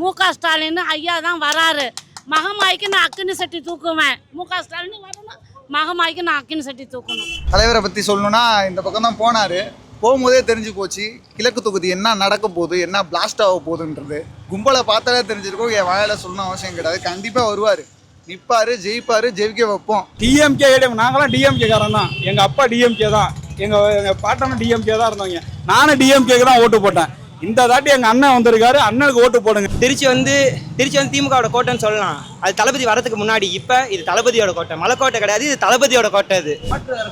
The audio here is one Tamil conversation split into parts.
மு.க. ஸ்டாலின் ஐயா தான் வராரு. மகமாய்க்கு நான் அக்கினி சட்டி தூக்குவேன். மு.க. ஸ்டாலின் வரணும், மகமாய்க்கு நான் அக்கினி சட்டி தூக்கணும். தலைவரை பற்றி சொல்லணும்னா இந்த பக்கம் தான் போனார். போகும்போதே தெரிஞ்சு போச்சு கிழக்கு தொகுதி என்ன நடக்க போகுது, என்ன பிளாஸ்ட் ஆக போகுதுன்றது. கும்பலை பார்த்தாலே தெரிஞ்சிருக்கும். என் வாயில சொல்லணும் அவசியம் கிடையாது. கண்டிப்பாக வருவார், நிற்பார், ஜெயிப்பார், ஜெயிக்க வைப்போம். டிஎம்கே நாங்களாம் டிஎம்கே காரன் தான். எங்கள் அப்பா டிஎம்கே தான், எங்கள் பாட்டனும் டிஎம்கே தான் இருந்தாங்க. நானும் டிஎம்கேக்கு தான் ஓட்டு போட்டேன். இந்த தாட்டி எங்கள் அண்ணன் வந்திருக்காரு, அண்ணனுக்கு ஓட்டு போடுங்க. திருச்சி வந்து திமுகவோட கோட்டைன்னு சொல்லலாம். அது தளபதி வரதுக்கு முன்னாடி. இப்போ இது தளபதியோட கோட்டை, மலைக்கோட்டை கிடையாது, இது தளபதியோட கோட்டை. இது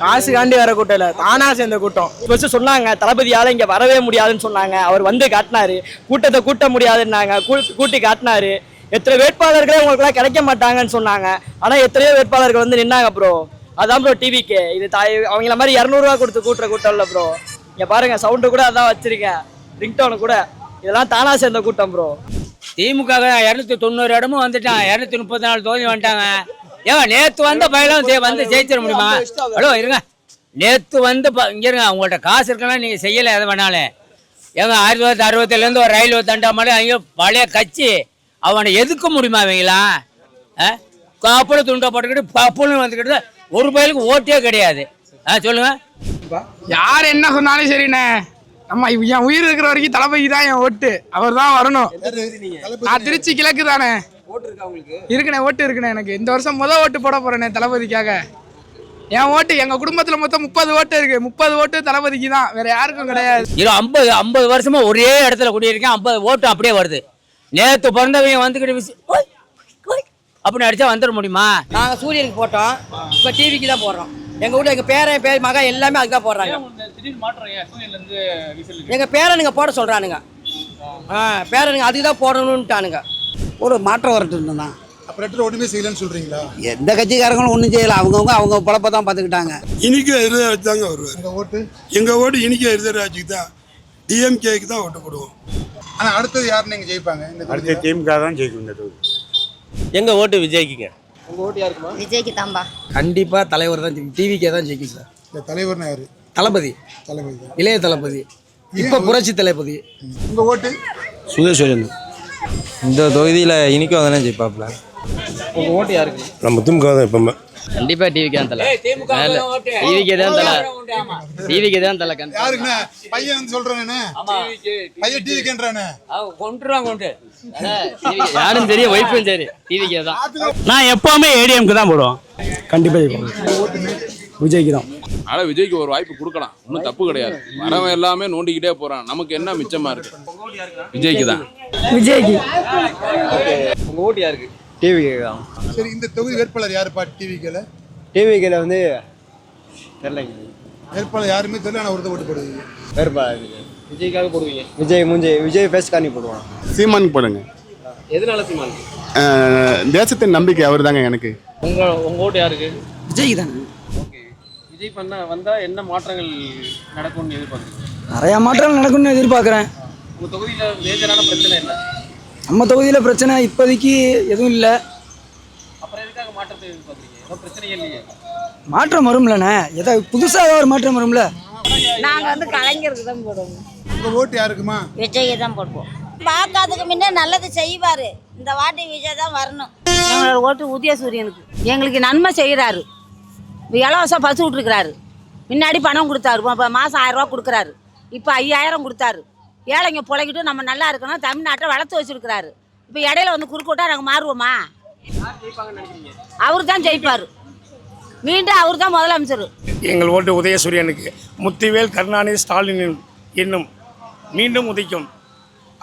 காசுக்காண்டி வர கூட்டம் இல்லை, தானா சேர்ந்த கூட்டம். ஃபர்ஸ்ட் சொன்னாங்க தளபதியால் இங்கே வரவே முடியாதுன்னு சொன்னாங்க. அவர் வந்து காட்டினாரு, கூட்டத்தை கூட்ட முடியாதுன்னாங்க, கூட்டி காட்டினாரு. எத்தனை வேட்பாளர்களே உங்களுக்குலாம் கிடைக்க மாட்டாங்கன்னு சொன்னாங்க. ஆனால் எத்தனையோ வேட்பாளர்கள் வந்து நின்னாங்க ப்ரோ. அதான் ப்ரோ டிவிக்கு இது அவங்கள மாதிரி 200 ரூபா கொடுத்து கூட்டுற கூட்டம் இல்லை ப்ரோ. இங்கே பாருங்க, சவுண்டு கூட அதான் வச்சிருக்கேன், ரிங்டோனு கூட. இதெல்லாம் தானா சேர்ந்த கூட்டம் ப்ரோ. திமுக 290 இடமும் வந்துட்டான், 234 தொகுதி வந்துட்டாங்க. ஏங்க நேற்று வந்த பயிலும் வந்து ஜெயிச்சிட முடியுமா? ஹலோ இருங்க, நேற்று வந்து இங்கே இருங்க, உங்கள்கிட்ட காசு இருக்கலாம், நீங்கள் செய்யலை எதை வேணாலும். ஏங்க 1967 ஒரு ரயில் தண்டா மாதிரி அங்கே பழைய கட்சி, அவனை எதுக்க முடியுமா அவங்களாம்? காப்பலும் துண்டை போட்டுக்கிட்டு பப்புன்னு வந்துக்கிட்டு ஒரு பயிலுக்கு ஓட்டே கிடையாது. சொல்லுங்க, யார் என்ன சொன்னாலும் சரிண்ணே, நம்ம என் உயிர் இருக்கிற வரைக்கும் தளபதி தான் என் ஓட்டு. அவர் தான் வரணும். நான் திருச்சி கிழக்கு தானே இருக்குண்ணே, ஓட்டு இருக்குண்ணே. எனக்கு இந்த வருஷம் ஓட்டு போட போறேனே தளபதிக்காக. என் ஓட்டு எங்க குடும்பத்துல மொத்தம் 30 ஓட்டு இருக்கு. 30 ஓட்டு தளபதிக்கு தான், வேற யாருக்கும் கிடையாது. 50 வருஷமா ஒரே இடத்துல குடியிருக்கேன், 50 ஓட்டு அப்படியே வருது. நேற்று பிறந்தவங்க வந்துக்கிட்டு அப்படின்னு அடிச்சா வந்துட முடியுமா? நாங்கள் சூரியனுக்கு போட்டோம், இப்போ டிவிக்கு தான் போடுறோம். எங்கள் வீட்டில் எங்கள் பேரன் மகன் எல்லாமே அதுக்கு தான் போடுறாங்க. எங்கள் பேரனுங்க போட சொல்கிறானுங்க. பேரனுங்க அதுக்கு தான் போடணுன்ட்டானுங்க. ஒரு மாற்றம் வரட்டு தான். அப்புறம் ஒன்றுமே செய்யலன்னு சொல்றீங்களா? எந்த கட்சிக்காரங்களும் ஒன்றும் செய்யலை. அவங்க பழப்ப தான் பார்த்துக்கிட்டாங்க. இனிக்கு எதிராஜ் தாங்க வருவார். எங்கள் ஓட்டு இனிக்கு எதிராஜுக்கு தான், டிஎம்கேக்கு தான் ஓட்டு போடுவோம். ஆனால் அடுத்தது யார் நீங்கள் ஜெயிப்பாங்க? அடுத்த திமுக தான் ஜெயிக்கும். எங்கள் ஓட்டு விஜய்க்குங்க. உங்கள் ஓட்டு யாருக்குமா? விஜய்க்கு தான்பா. கண்டிப்பாக தலைவர் தான், டிவிக்கே தான் ஜெயிக்கும் சார். இந்த தலைவர்னா யாரு? தளபதி, இளைய தளபதி, இப்போ புரட்சி தளபதி. உங்கள் ஓட்டு? சுதேஸ்வரன். இந்த தொகுதியில் இனிக்கும் அதெல்லாம் ஜெயிப்பாப்ல. உங்கள் ஓட்டு யாருக்கு? நம்ம திமுக தான் எப்பவுமே. கண்டிப்பா டிவிக்கு தான் தலை. டிவிக்கு தான் தலை. டிவிக்கு தான் தலை. யாருக்குண்ணே? பையன் வந்து சொல்றானே, பையன் டிவிக்குன்றானே, கொண்டுருவாங்க கொண்டு. யாரும் சரி, ஒய்ஃபும் சரி, டிவிக்கு தான். நான் எப்பவுமே ஏடிஎம்க்கு தான் போடுவோம். கண்டிப்பாக விஜய்க்கு தான். ஆனால் விஜய்க்கு ஒரு வாய்ப்பு கொடுக்கலாம், ஒன்றும் தப்பு கிடையாது. வரவன் எல்லாமே நோண்டிக்கிட்டே போகிறான், நமக்கு என்ன மிச்சமாக இருக்கு? விஜய்க்கு தான். விஜய்க்கு. உங்கள் ஓட்டு யாருக்கு? டிவிக்கு தான். சரி, இந்த தொகுதி வேட்பாளர் யாருப்பா? டிவிக்கில் வந்து தெரியலைங்க, வேட்பாளர் யாருமே தெரியல. ஆனால் ஒரு ஓட்டு போடுவீங்க? வேறுபாடு விஜய்க்காக போடுவீங்க? விஜய் ஃபேஸ் காணி போடுவான். சீமானுக்கு போடுங்க. எதனால சீமான்? தேசத்தின் நம்பிக்கை அவர் தாங்க எனக்கு. உங்கள் ஓட்டு யாருக்கு? விஜய்க்கு தானே. ஓகே, விஜய் வந்தால் என்ன மாற்றங்கள் நடக்கும்னு எதிர்பார்க்குறீங்க? நிறையா மாற்றங்கள் நடக்கும்னு எதிர்பார்க்குறேன். உங்கள் தொகுதியில் மேஜரான பிரச்சனை என்ன? நம்ம தொகுதியில் பிரச்சனை இப்போதைக்கு எதுவும் இல்லை. அப்புறம் எதுக்காக மாற்றத்தை எதிர்பார்க்குறீங்க? ஏதோ பிரச்சனையே இல்லையே. மாற்றம் வரும்லண்ணே, ஏதாவது புதுசாக ஒரு மாற்றம் வரும்ல. நாங்கள் வந்து கலைஞருக்கு தான் போடுவோம். உங்கள் ஓட்டு யாருக்குமா? விஜய்க்கு தான் போடுவோம். பார்க்காததுக்கு முன்னே நல்லது செய்வார். இந்த வாட்டி விஜய் தான் வரணும். எங்களோட ஓட்டு உதயசூரியனுக்கு. எங்களுக்கு நன்மை செய்கிறாரு. இலவசம் பசு விட்டுருக்கிறாரு. முன்னாடி பணம் கொடுத்தாரு, மாதம் 1000 ரூபா கொடுக்குறாரு. இப்போ 5000 கொடுத்தாரு. ஏழைங்க பிழைக்கிட்டு நம்ம நல்லா இருக்கணும், தமிழ்நாட்டை வளர்த்து வச்சுருக்கிறாரு. இப்போ இடையில வந்து குறுக்க விட்டா நாங்கள் மாறுவோமா? அவர் தான் ஜெயிப்பார். மீண்டும் அவர் தான் முதலமைச்சர். எங்கள் ஓட்டு உதயசூரியனுக்கு. முத்துவேல் கருணாநிதி ஸ்டாலின் என்னும் மீண்டும் உதிக்கும்,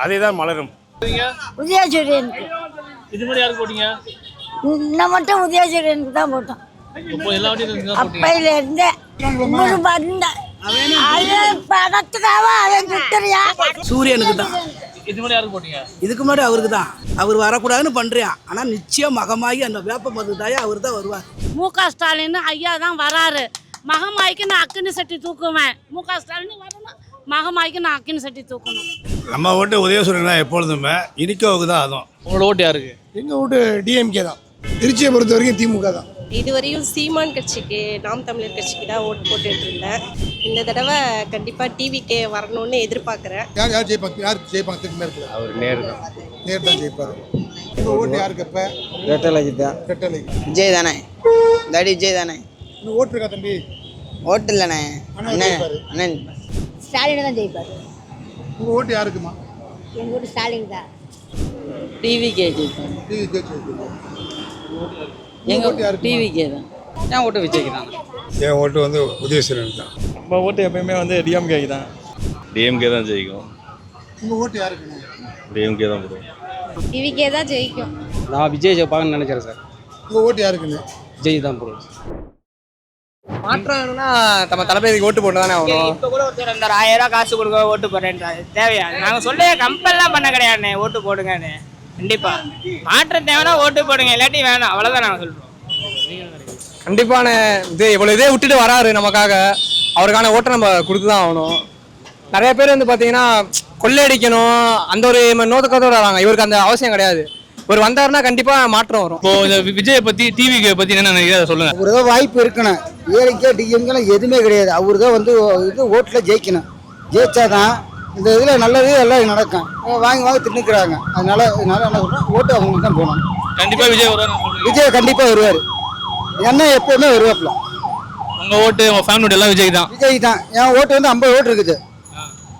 அதே தான் மலரும். உதயசூரியனுக்கு. இது மாதிரி யாருக்கு போட்டீங்க? இன்னும் மட்டும் உதயசூரியனுக்கு தான் போட்டோம். அப்பையில இருந்தே சூரியனுக்கு தான். இது மாதிரி யாருக்கு போட்டீங்க? இதுக்கு முன்னாடி அவருக்கு தான். அவர் வரக்கூடாதுன்னு பண்ணுறியா, ஆனால் நிச்சயம் மகமாகி அந்த வேப்ப மருந்தாயே அவர் தான் வருவார். மு.க. ஸ்டாலின் ஐயா தான் வராரு. மகமாய்க்கு நான் அக்கினி சட்டி தூக்குவேன். மு.க. ஸ்டாலின் வரணும், மகமாய்க்கு நான் அக்கினி சட்டி தூக்கணும். நம்ம ஓட்டு உதயசூரியன் தான் எப்பொழுதுமே, இனிக்கோவுக்கு தான். அதுவும் உங்களோட ஓட்டு யாருக்கு? எங்கள் ஓட்டு டிஎம்கே தான். திருச்சியை பொறுத்த வரைக்கும் திமுக தான். இதுவரையும் சீமான் கட்சிக்கு, நாம் தமிழர் கட்சிக்கு தான் ஓட்டு போட்டுட்டு இருந்தேன். இந்த தடவை கண்டிப்பாக டிவிக்கே வரணும்னு எதிர்பார்க்குறேன். யார் ஜெயிப்பாங்க திரும்ப இருக்கல அவர் நேரு தான். நேர் தான் ஜெயிப்பாரு. உங்க ஓட்டு யாருக்கு இப்ப? ரெட்டலைக்கு தான். ரெட்டலைக்கு. விஜய் தானே, தாடி விஜய் தானே. இன்னும் ஓட்டு இருக்கா தம்பி? ஓட்டு இல்லைண்ணே, அண்ணன் ஸ்டாலின் தான் ஜெயிப்பார். உங்க ஓட்டு யாருக்குமா? எங்கள் ஊர் ஸ்டாலின் தான். டிவிக்கே ஜெயிப்பேன். எங்க ஓட்டு யாருக்கு? டிவிக்கே தான். என் ஓட்டு விஜய்க்கு தான். என் ஓட்டு வந்து உதயசூரியன் தான். நம்ம ஓட்டு எப்பயுமே வந்து டிஎம்கே தான். டிஎம்கே தான் ஜெயிக்கும். உங்க ஓட்டு யாருக்குங்க? டிஎம்கே தான் போடுவோம். டிவிக்கே தான் ஜெயிக்கும். நான் விஜய் ஜெயிப்பாங்கன்னு நினைக்கிறேன் சார். உங்க ஓட்டு யாருக்குங்க? விஜய் தான் போடுவோம். மாற்றம்னா நம்ம தளபதிக்கு ஓட்டு போட்டு தானே ஆகணும். இப்போ கூட ஒருத்தர் அந்த 1000 ரூபா காசு கொடுக்க ஓட்டு போடுறேன்றாரு. தேவையா? நாங்கள் சொல்ல கம்பல்லாம் பண்ண கிடையாதுண்ணே, ஓட்டு போடுங்கன்னு. கண்டிப்பா மாற்றம் தேவைன்னா ஓட்டு போடுங்க, இல்லாட்டி வேணாம், அவ்வளோதான் நாங்கள் சொல்கிறோம். கண்டிப்பான இது இவ்வளோ இதே விட்டுட்டு வராரு நமக்காக, அவருக்கான ஓட்டை நம்ம கொடுத்து தான் ஆகணும். நிறைய பேர் வந்து பார்த்தீங்கன்னா கொள்ளையடிக்கணும் அந்த ஒரு நோக்கத்தோடு வராங்க. இவருக்கு அந்த அவசியம் கிடையாது. ஒரு வந்தாருன்னா கண்டிப்பாக மாற்றம் வரும். இப்போ இந்த விஜயை பற்றி டிவிக்கு பற்றி என்ன நினைக்கிறத சொல்லுங்க. அவரு தான் வாய்ப்பு இருக்கணும். ஏழைக்கே டிஎம்கெல்லாம் எதுவுமே கிடையாது. அவரு தான் வந்து இது ஓட்டில் ஜெயிக்கணும். ஜெயிச்சாதான் இந்த இதில் நல்லது எல்லாம் நடக்கும். வாங்கி தின்னுக்கிறாங்க. அதனால என்ன சொல்கிறோம், ஓட்டு அவங்களுக்கு தான் போகணும். கண்டிப்பாக விஜய் வருவார். விஜய் கண்டிப்பாக வருவார். என்ன எப்போவுமே வருவாப்புல. உங்கள் ஓட்டு உங்கள் ஃபேமிலியோட எல்லாம் விஜய் தான். விஜய் தான். என் ஓட்டு வந்து 50 ஓட்டு இருக்குது.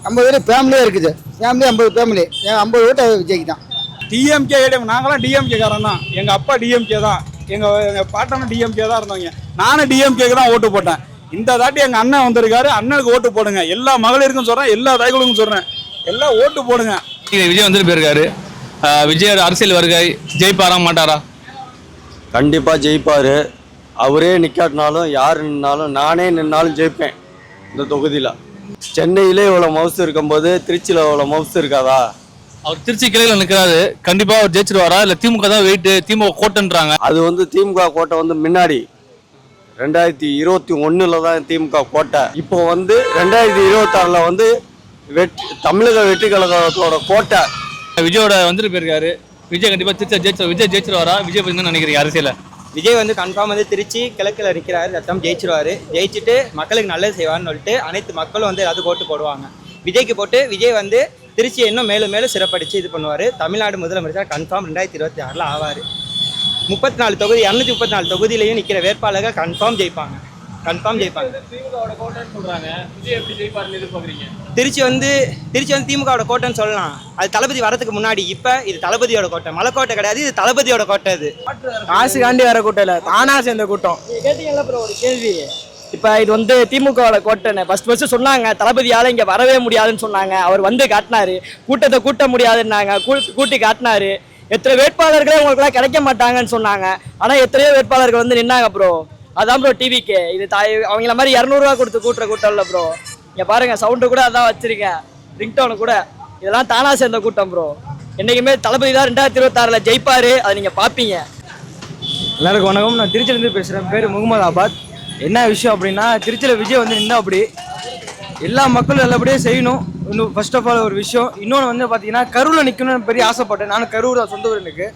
50 பேர் ஃபேமிலியாக இருக்குது. Family 50 family. என் 50 ஓட்டு விஜய்க்கு தான். டிஎம்கே நாங்களாம் டிஎம்கே காரன் தான். எங்கள் அப்பா டிஎம்கே தான். எங்கள் பாட்டனும் டிஎம்கே தான் இருந்தாங்க. நானும் டிஎம்கேக்கு தான் ஓட்டு போட்டேன். இந்த தாட்டி எங்கள் அண்ணன் வந்திருக்காரு, அண்ணனுக்கு ஓட்டு போடுங்க. எல்லா மகளிருக்கும் சொல்கிறேன், எல்லா தாய்களுக்கும் சொல்கிறேன், எல்லாம் ஓட்டு போடுங்க. விஜய் வந்துட்டு போயிருக்காரு. விஜயோட அரசியல் வருகை ஜெயிப்பாரா மாட்டாரா? கண்டிப்பாக ஜெயிப்பார். அவரே நிற்காட்டினாலும் யார் நின்னாலும் நானே நின்னாலும் ஜெயிப்பேன் இந்த தொகுதியில். சென்னையிலே இவ்வளோ மவுசு இருக்கும்போது திருச்சியில் இவ்வளோ மவுசு இருக்காதா? அவர் திருச்சி கிளையில் நிற்கிறாரு. கண்டிப்பாக அவர் ஜெயிச்சிருவாரா? இல்லை திமுக தான் வெயிட்டு, திமுக கோட்டைன்றாங்க. அது வந்து திமுக கோட்டை வந்து முன்னாடி 2021 தான் திமுக கோட்டை. இப்போ வந்து 2026 வந்து தமிழக வெற்றி கழகத்தோட கோட்டை. விஜயோட வந்துட்டு போயிருக்காரு. விஜய் கண்டிப்பாக விஜய் ஜெயிச்சிருவாரா? விஜய் பற்றி என்ன நினைக்கிறீங்க அரசியல? விஜய் வந்து கன்ஃபார்ம் வந்து திருச்சி கிழக்கில் நிற்கிறாரு. ரத்தம் ஜெயிச்சிருவாரு. ஜெயிச்சுட்டு மக்களுக்கு நல்லது செய்வார்னு சொல்லிட்டு அனைத்து மக்களும் வந்து அது ஓட்டு போடுவாங்க. விஜய்க்கு போட்டு விஜய் வந்து திருச்சியை இன்னும் மேலும் மேலும் சிறப்படிச்சு இது பண்ணுவார். தமிழ்நாடு முதலமைச்சர் கன்ஃபார்ம் 2026 ஆவார். 34 தொகுதி 234 தொகுதியிலையும் நிற்கிற வேட்பாளர்கள் கன்ஃபார்ம் ஜெயிப்பாங்க. திருச்சி வந்து திமுகவோட கோட்டைன்னு சொல்லலாம். அது தளபதி வரதுக்கு முன்னாடி. இப்போ இது தளபதியோட கோட்டை, மலைக்கோட்டை கிடையாது, இது தளபதியோட கோட்டை. இது காசுகாண்டி வர கூட்டம் இல்லை, தானா சேர்ந்த கூட்டம். கேட்டீங்களா அப்புறம் ஒரு கேள்வி. இப்போ இது வந்து திமுகவோட கோட்டைன்னு ஃபர்ஸ்ட் சொன்னாங்க. தளபதியால் இங்கே வரவே முடியாதுன்னு சொன்னாங்க. அவர் வந்து காட்டினாரு. கூட்டத்தை கூட்ட முடியாதுன்னாங்க, கூட்டி காட்டினாரு. எத்தனை வேட்பாளர்களே உங்களுக்குலாம் கிடைக்க மாட்டாங்கன்னு சொன்னாங்க. ஆனால் எத்தனையோ வேட்பாளர்கள் வந்து நின்னாங்க ப்ரோ. அதான் ப்ரோ டிவிக்கு. இது அவங்கள மாதிரி 200 ரூபா கொடுத்து கூட்டுற கூட்டம் இல்லை ப்ரோ. இங்கே பாருங்க, சவுண்டு கூட அதான் வச்சிருக்கேன், ரிங்டோனு கூட. இதெல்லாம் தானா சேர்ந்த கூட்டம் ப்ரோ. என்றைக்குமே தளபதி தான் 2026 ஜெயிப்பார். அதை நீங்கள் பார்ப்பீங்க. எல்லாருக்கும் வணக்கம். நான் திருச்சியிலேருந்து பேசுகிறேன். பேர் முகமது ஆபாத். என்ன விஷயம் அப்படின்னா, திருச்சியில் விஜய் வந்து நின்னா அப்படி எல்லா மக்களும் நல்லபடியே செய்யணும். இன்னும் ஃபர்ஸ்ட் ஆஃப் ஆல் ஒரு விஷயம். இன்னொன்று வந்து பார்த்தீங்கன்னா, கரூரில் நிற்கணும்னு பெரிய ஆசைப்பட்டேன். நானும் கரூர் சொந்த ஊர் எனக்கு.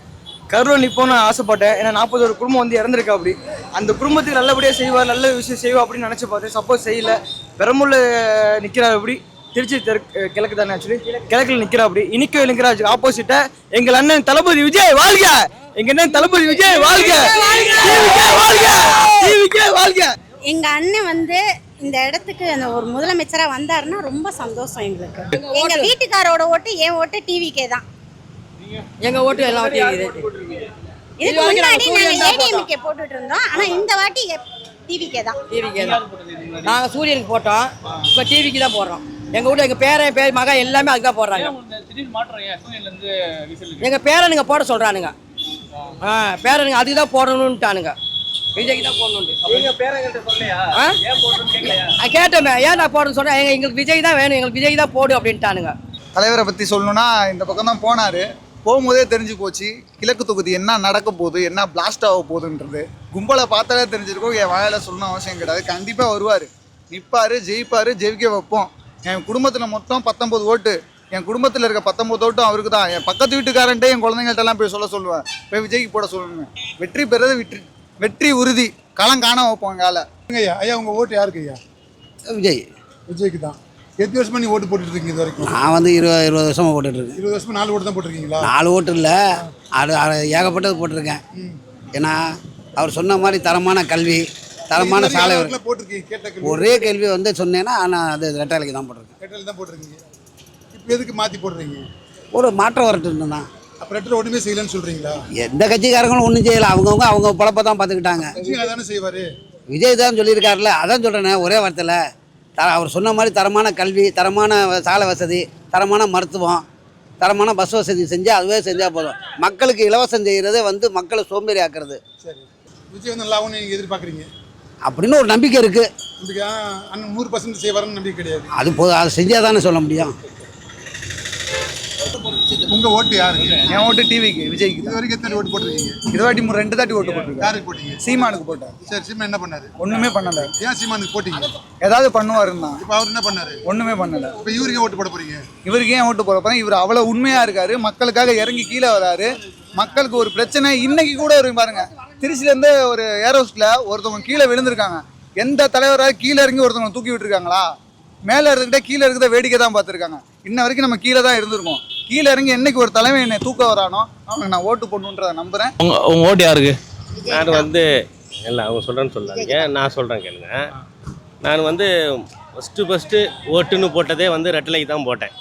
கரூரில் நிற்போன்னு ஆசைப்பட்டேன். ஏன்னா 41 குடும்பம் வந்து இறந்துருக்கா. அப்படி அந்த குடும்பத்துக்கு நல்லபடியாக செய்வார், நல்ல விஷயம் செய்வா அப்படின்னு நினச்சி பார்த்தேன். சப்போஸ் செய்யலை, பெரம்பூரில் நிற்கிறார். அப்படி திருச்சி கிழக்கு தானே, ஆக்சுவலி கிழக்கில் நிற்கிறா. அப்படி இனிக்கோ நிற்கிறா. ஆப்போசிட்டா எங்கள் அண்ணன் தளபதி விஜய் வாழ்க. எங்க அண்ணன் தளபதி விஜய் வாழ்க. எங்க அண்ணன் வந்து இந்த இடத்துக்கு அந்த ஒரு முதலமைச்சரா வந்தாருன்னா ரொம்ப சந்தோஷம் எங்களுக்கு. எங்க வீட்டுக்காரோட ஓட்டு, என் ஓட்டு டிவிக்கே தான். எங்க ஓட்டு எல்லாம் இதுக்கு முன்னாடி நாங்க ஏடிஎம்கே போட்டுட்டு இருந்தோம். ஆனா இந்த வாட்டி டிவிக்கே தான். நாங்க சூரியனுக்கு போட்டோம், இப்ப டிவிக்கு தான் போடுறோம். எங்க வீட்டுல எங்க பேரன் மகன் எல்லாமே அதுதான் போடுறாங்க. எங்க பேரனுங்க போட சொல்றானுங்க. பேரனுங்க அதுக்கு தான் போடணும்ட்டானுங்க. விஜய்க்கு தான் போடணும். கேட்டோமே, ஏன் நான் போடணும்னு சொன்னேன். எங்களுக்கு விஜய் தான் வேணும், எங்களுக்கு விஜய் தான் போடு அப்படின்ட்டானுங்க. தலைவரை பற்றி சொல்லணும்னா இந்த பக்கம் தான் போனார். போகும்போதே தெரிஞ்சு போச்சு கிழக்கு தொகுதி என்ன நடக்க போகுது, என்ன பிளாஸ்ட் ஆக போகுதுன்றது. கும்பலை பார்த்தாலே தெரிஞ்சிருக்கும். என் வாயில் சொல்லணும் அவசியம் கிடையாது. கண்டிப்பாக வருவார், நிற்பார், ஜெயிப்பார், ஜெயிக்க வைப்போம். என் குடும்பத்தில் மொத்தம் 19 ஓட்டு. என் குடும்பத்தில் இருக்க 19 ஓட்டும் அவருக்கு தான். என் பக்கத்து வீட்டுக்காரன்ட்டே என் குழந்தைங்கள்ட்டெல்லாம் போய் சொல்லுவேன், போய் விஜய்க்கு போட சொல்லுவேன். வெற்றி பெறது வெற்றி உறுதி, களம் காண வைப்போம் கால. ஐயா ஐயா உங்கள் ஓட்டு யாருக்கு ஐயா? விஜய். விஜய்க்கு தான். எத்தனை வருஷமா நீ ஓட்டு போட்டுட்டு இருக்கீங்க இது வரைக்கும்? நான் வந்து 20 வருஷமாக போட்டுட்ருக்கேன். 20 வருஷமா 4 ஓட்டு தான் போட்டிருக்கீங்களா? 4 ஓட்டு இல்லை, அது ஏகப்பட்டது போட்டிருக்கேன். ஏன்னா அவர் சொன்ன மாதிரி தரமான கல்வி, தரமான சாலை. போட்டிருக்கீங்க கேட்ட கேள்வி. ஒரே கேள்வி வந்து சொன்னேன்னா நான் அது ரெட்டாலைக்கு தான் போட்டிருக்கேன். ரெட்டல் தான் போட்டிருக்கீங்க. இப்போ எதுக்கு மாற்றி போடுறீங்க? ஒரு மாற்றம் வரட்டுன்னு தான். அப்போ ரெட்டல் ஒன்றுமே செய்யலன்னு சொல்கிறீங்களா? எந்த கட்சிக்காரங்களும் ஒன்றும் செய்யலை, அவங்கவுங்க அவங்க பொழப்பை தான் பார்த்துக்கிட்டாங்க. விஜய் தானே செய்வார். விஜய் தான் சொல்லியிருக்காருல்ல, அதான் சொல்கிறேனே ஒரே வார்த்தையில். அவர் சொன்ன மாதிரி தரமான கல்வி, தரமான சாலை வசதி, தரமான மருத்துவம், தரமான பஸ் வசதி செஞ்சால் அதுவே செஞ்சால் போதும். மக்களுக்கு இலவசம் செய்கிறதே வந்து மக்களை சோம்பேறி ஆக்குறது. சரி, விஜய் வந்து நல்லாவும் நீங்கள் எதிர்பார்க்குறீங்க அப்படின்னு ஒரு நம்பிக்கை இருக்குது. நம்பிக்கை அண்ணன் 100% செய்வாருன்னு நம்பிக்கை கிடையாது. அது போதும், அதை செஞ்சால் தானே சொல்ல முடியும். உங்கள் ஓட்டு யாருக்கு? என் ஓட்டு டிவிக்கு, விஜய்க்கு. இது வரைக்கும் எத்தனை ஓட்டு போட்டிருக்கீங்க? இது வாட்டி 2 தாட்டி ஓட்டு போட்டிருக்கேன். யாருக்கு போட்டீங்க? சீமானுக்கு போட்டேன். சரி, சீமான் என்ன பண்ணாரு? ஒன்றுமே பண்ணலை. ஏன் சீமானுக்கு போட்டீங்க? ஏதாவது பண்ணுவாருன்னா. இப்போ அவர் என்ன பண்ணாரு? ஒன்றுமே பண்ணலை. இப்போ இவருக்கு ஓட்டு போட போறீங்க? இவருக்கு ஏன் ஓட்டு போட போகிறேன்? இவர் அவ்வளோ உண்மையாக இருக்காரு, மக்களுக்காக இறங்கி கீழே வராரு. மக்களுக்கு ஒரு பிரச்சனை இன்னைக்கு கூட இருக்கு பாருங்க. திருச்சியிலேருந்து ஒரு ஏரோஸ்டில் ஒருத்தவங்க கீழே விழுந்திருக்காங்க. எந்த தலைவராக கீழே இறங்கி ஒருத்தவங்க தூக்கி விட்டுருக்காங்களா? மேலே இருந்துக்கிட்டே கீழே இருக்கிறத வேடிக்கை தான் பார்த்துருக்காங்க. இன்ன வரைக்கும் நம்ம கீழே தான் இருந்திருக்கோம். கீழே இறங்கி என்னைக்கு ஒரு தலைமை என்னை தூக்க வரானோ அவனுக்கு நான் ஓட்டு போடணுன்றதை நம்புகிறேன். உங்கள் ஓட்டு யாருக்கு? நான் வந்து இல்லை அவங்க சொல்கிறேன்னு சொல்லாதீங்க, நான் சொல்கிறேன் கேளுங்க. நான் வந்து ஃபஸ்ட்டு ஓட்டுன்னு போட்டதே வந்து ரெட்டலைக்கு தான் போட்டேன்.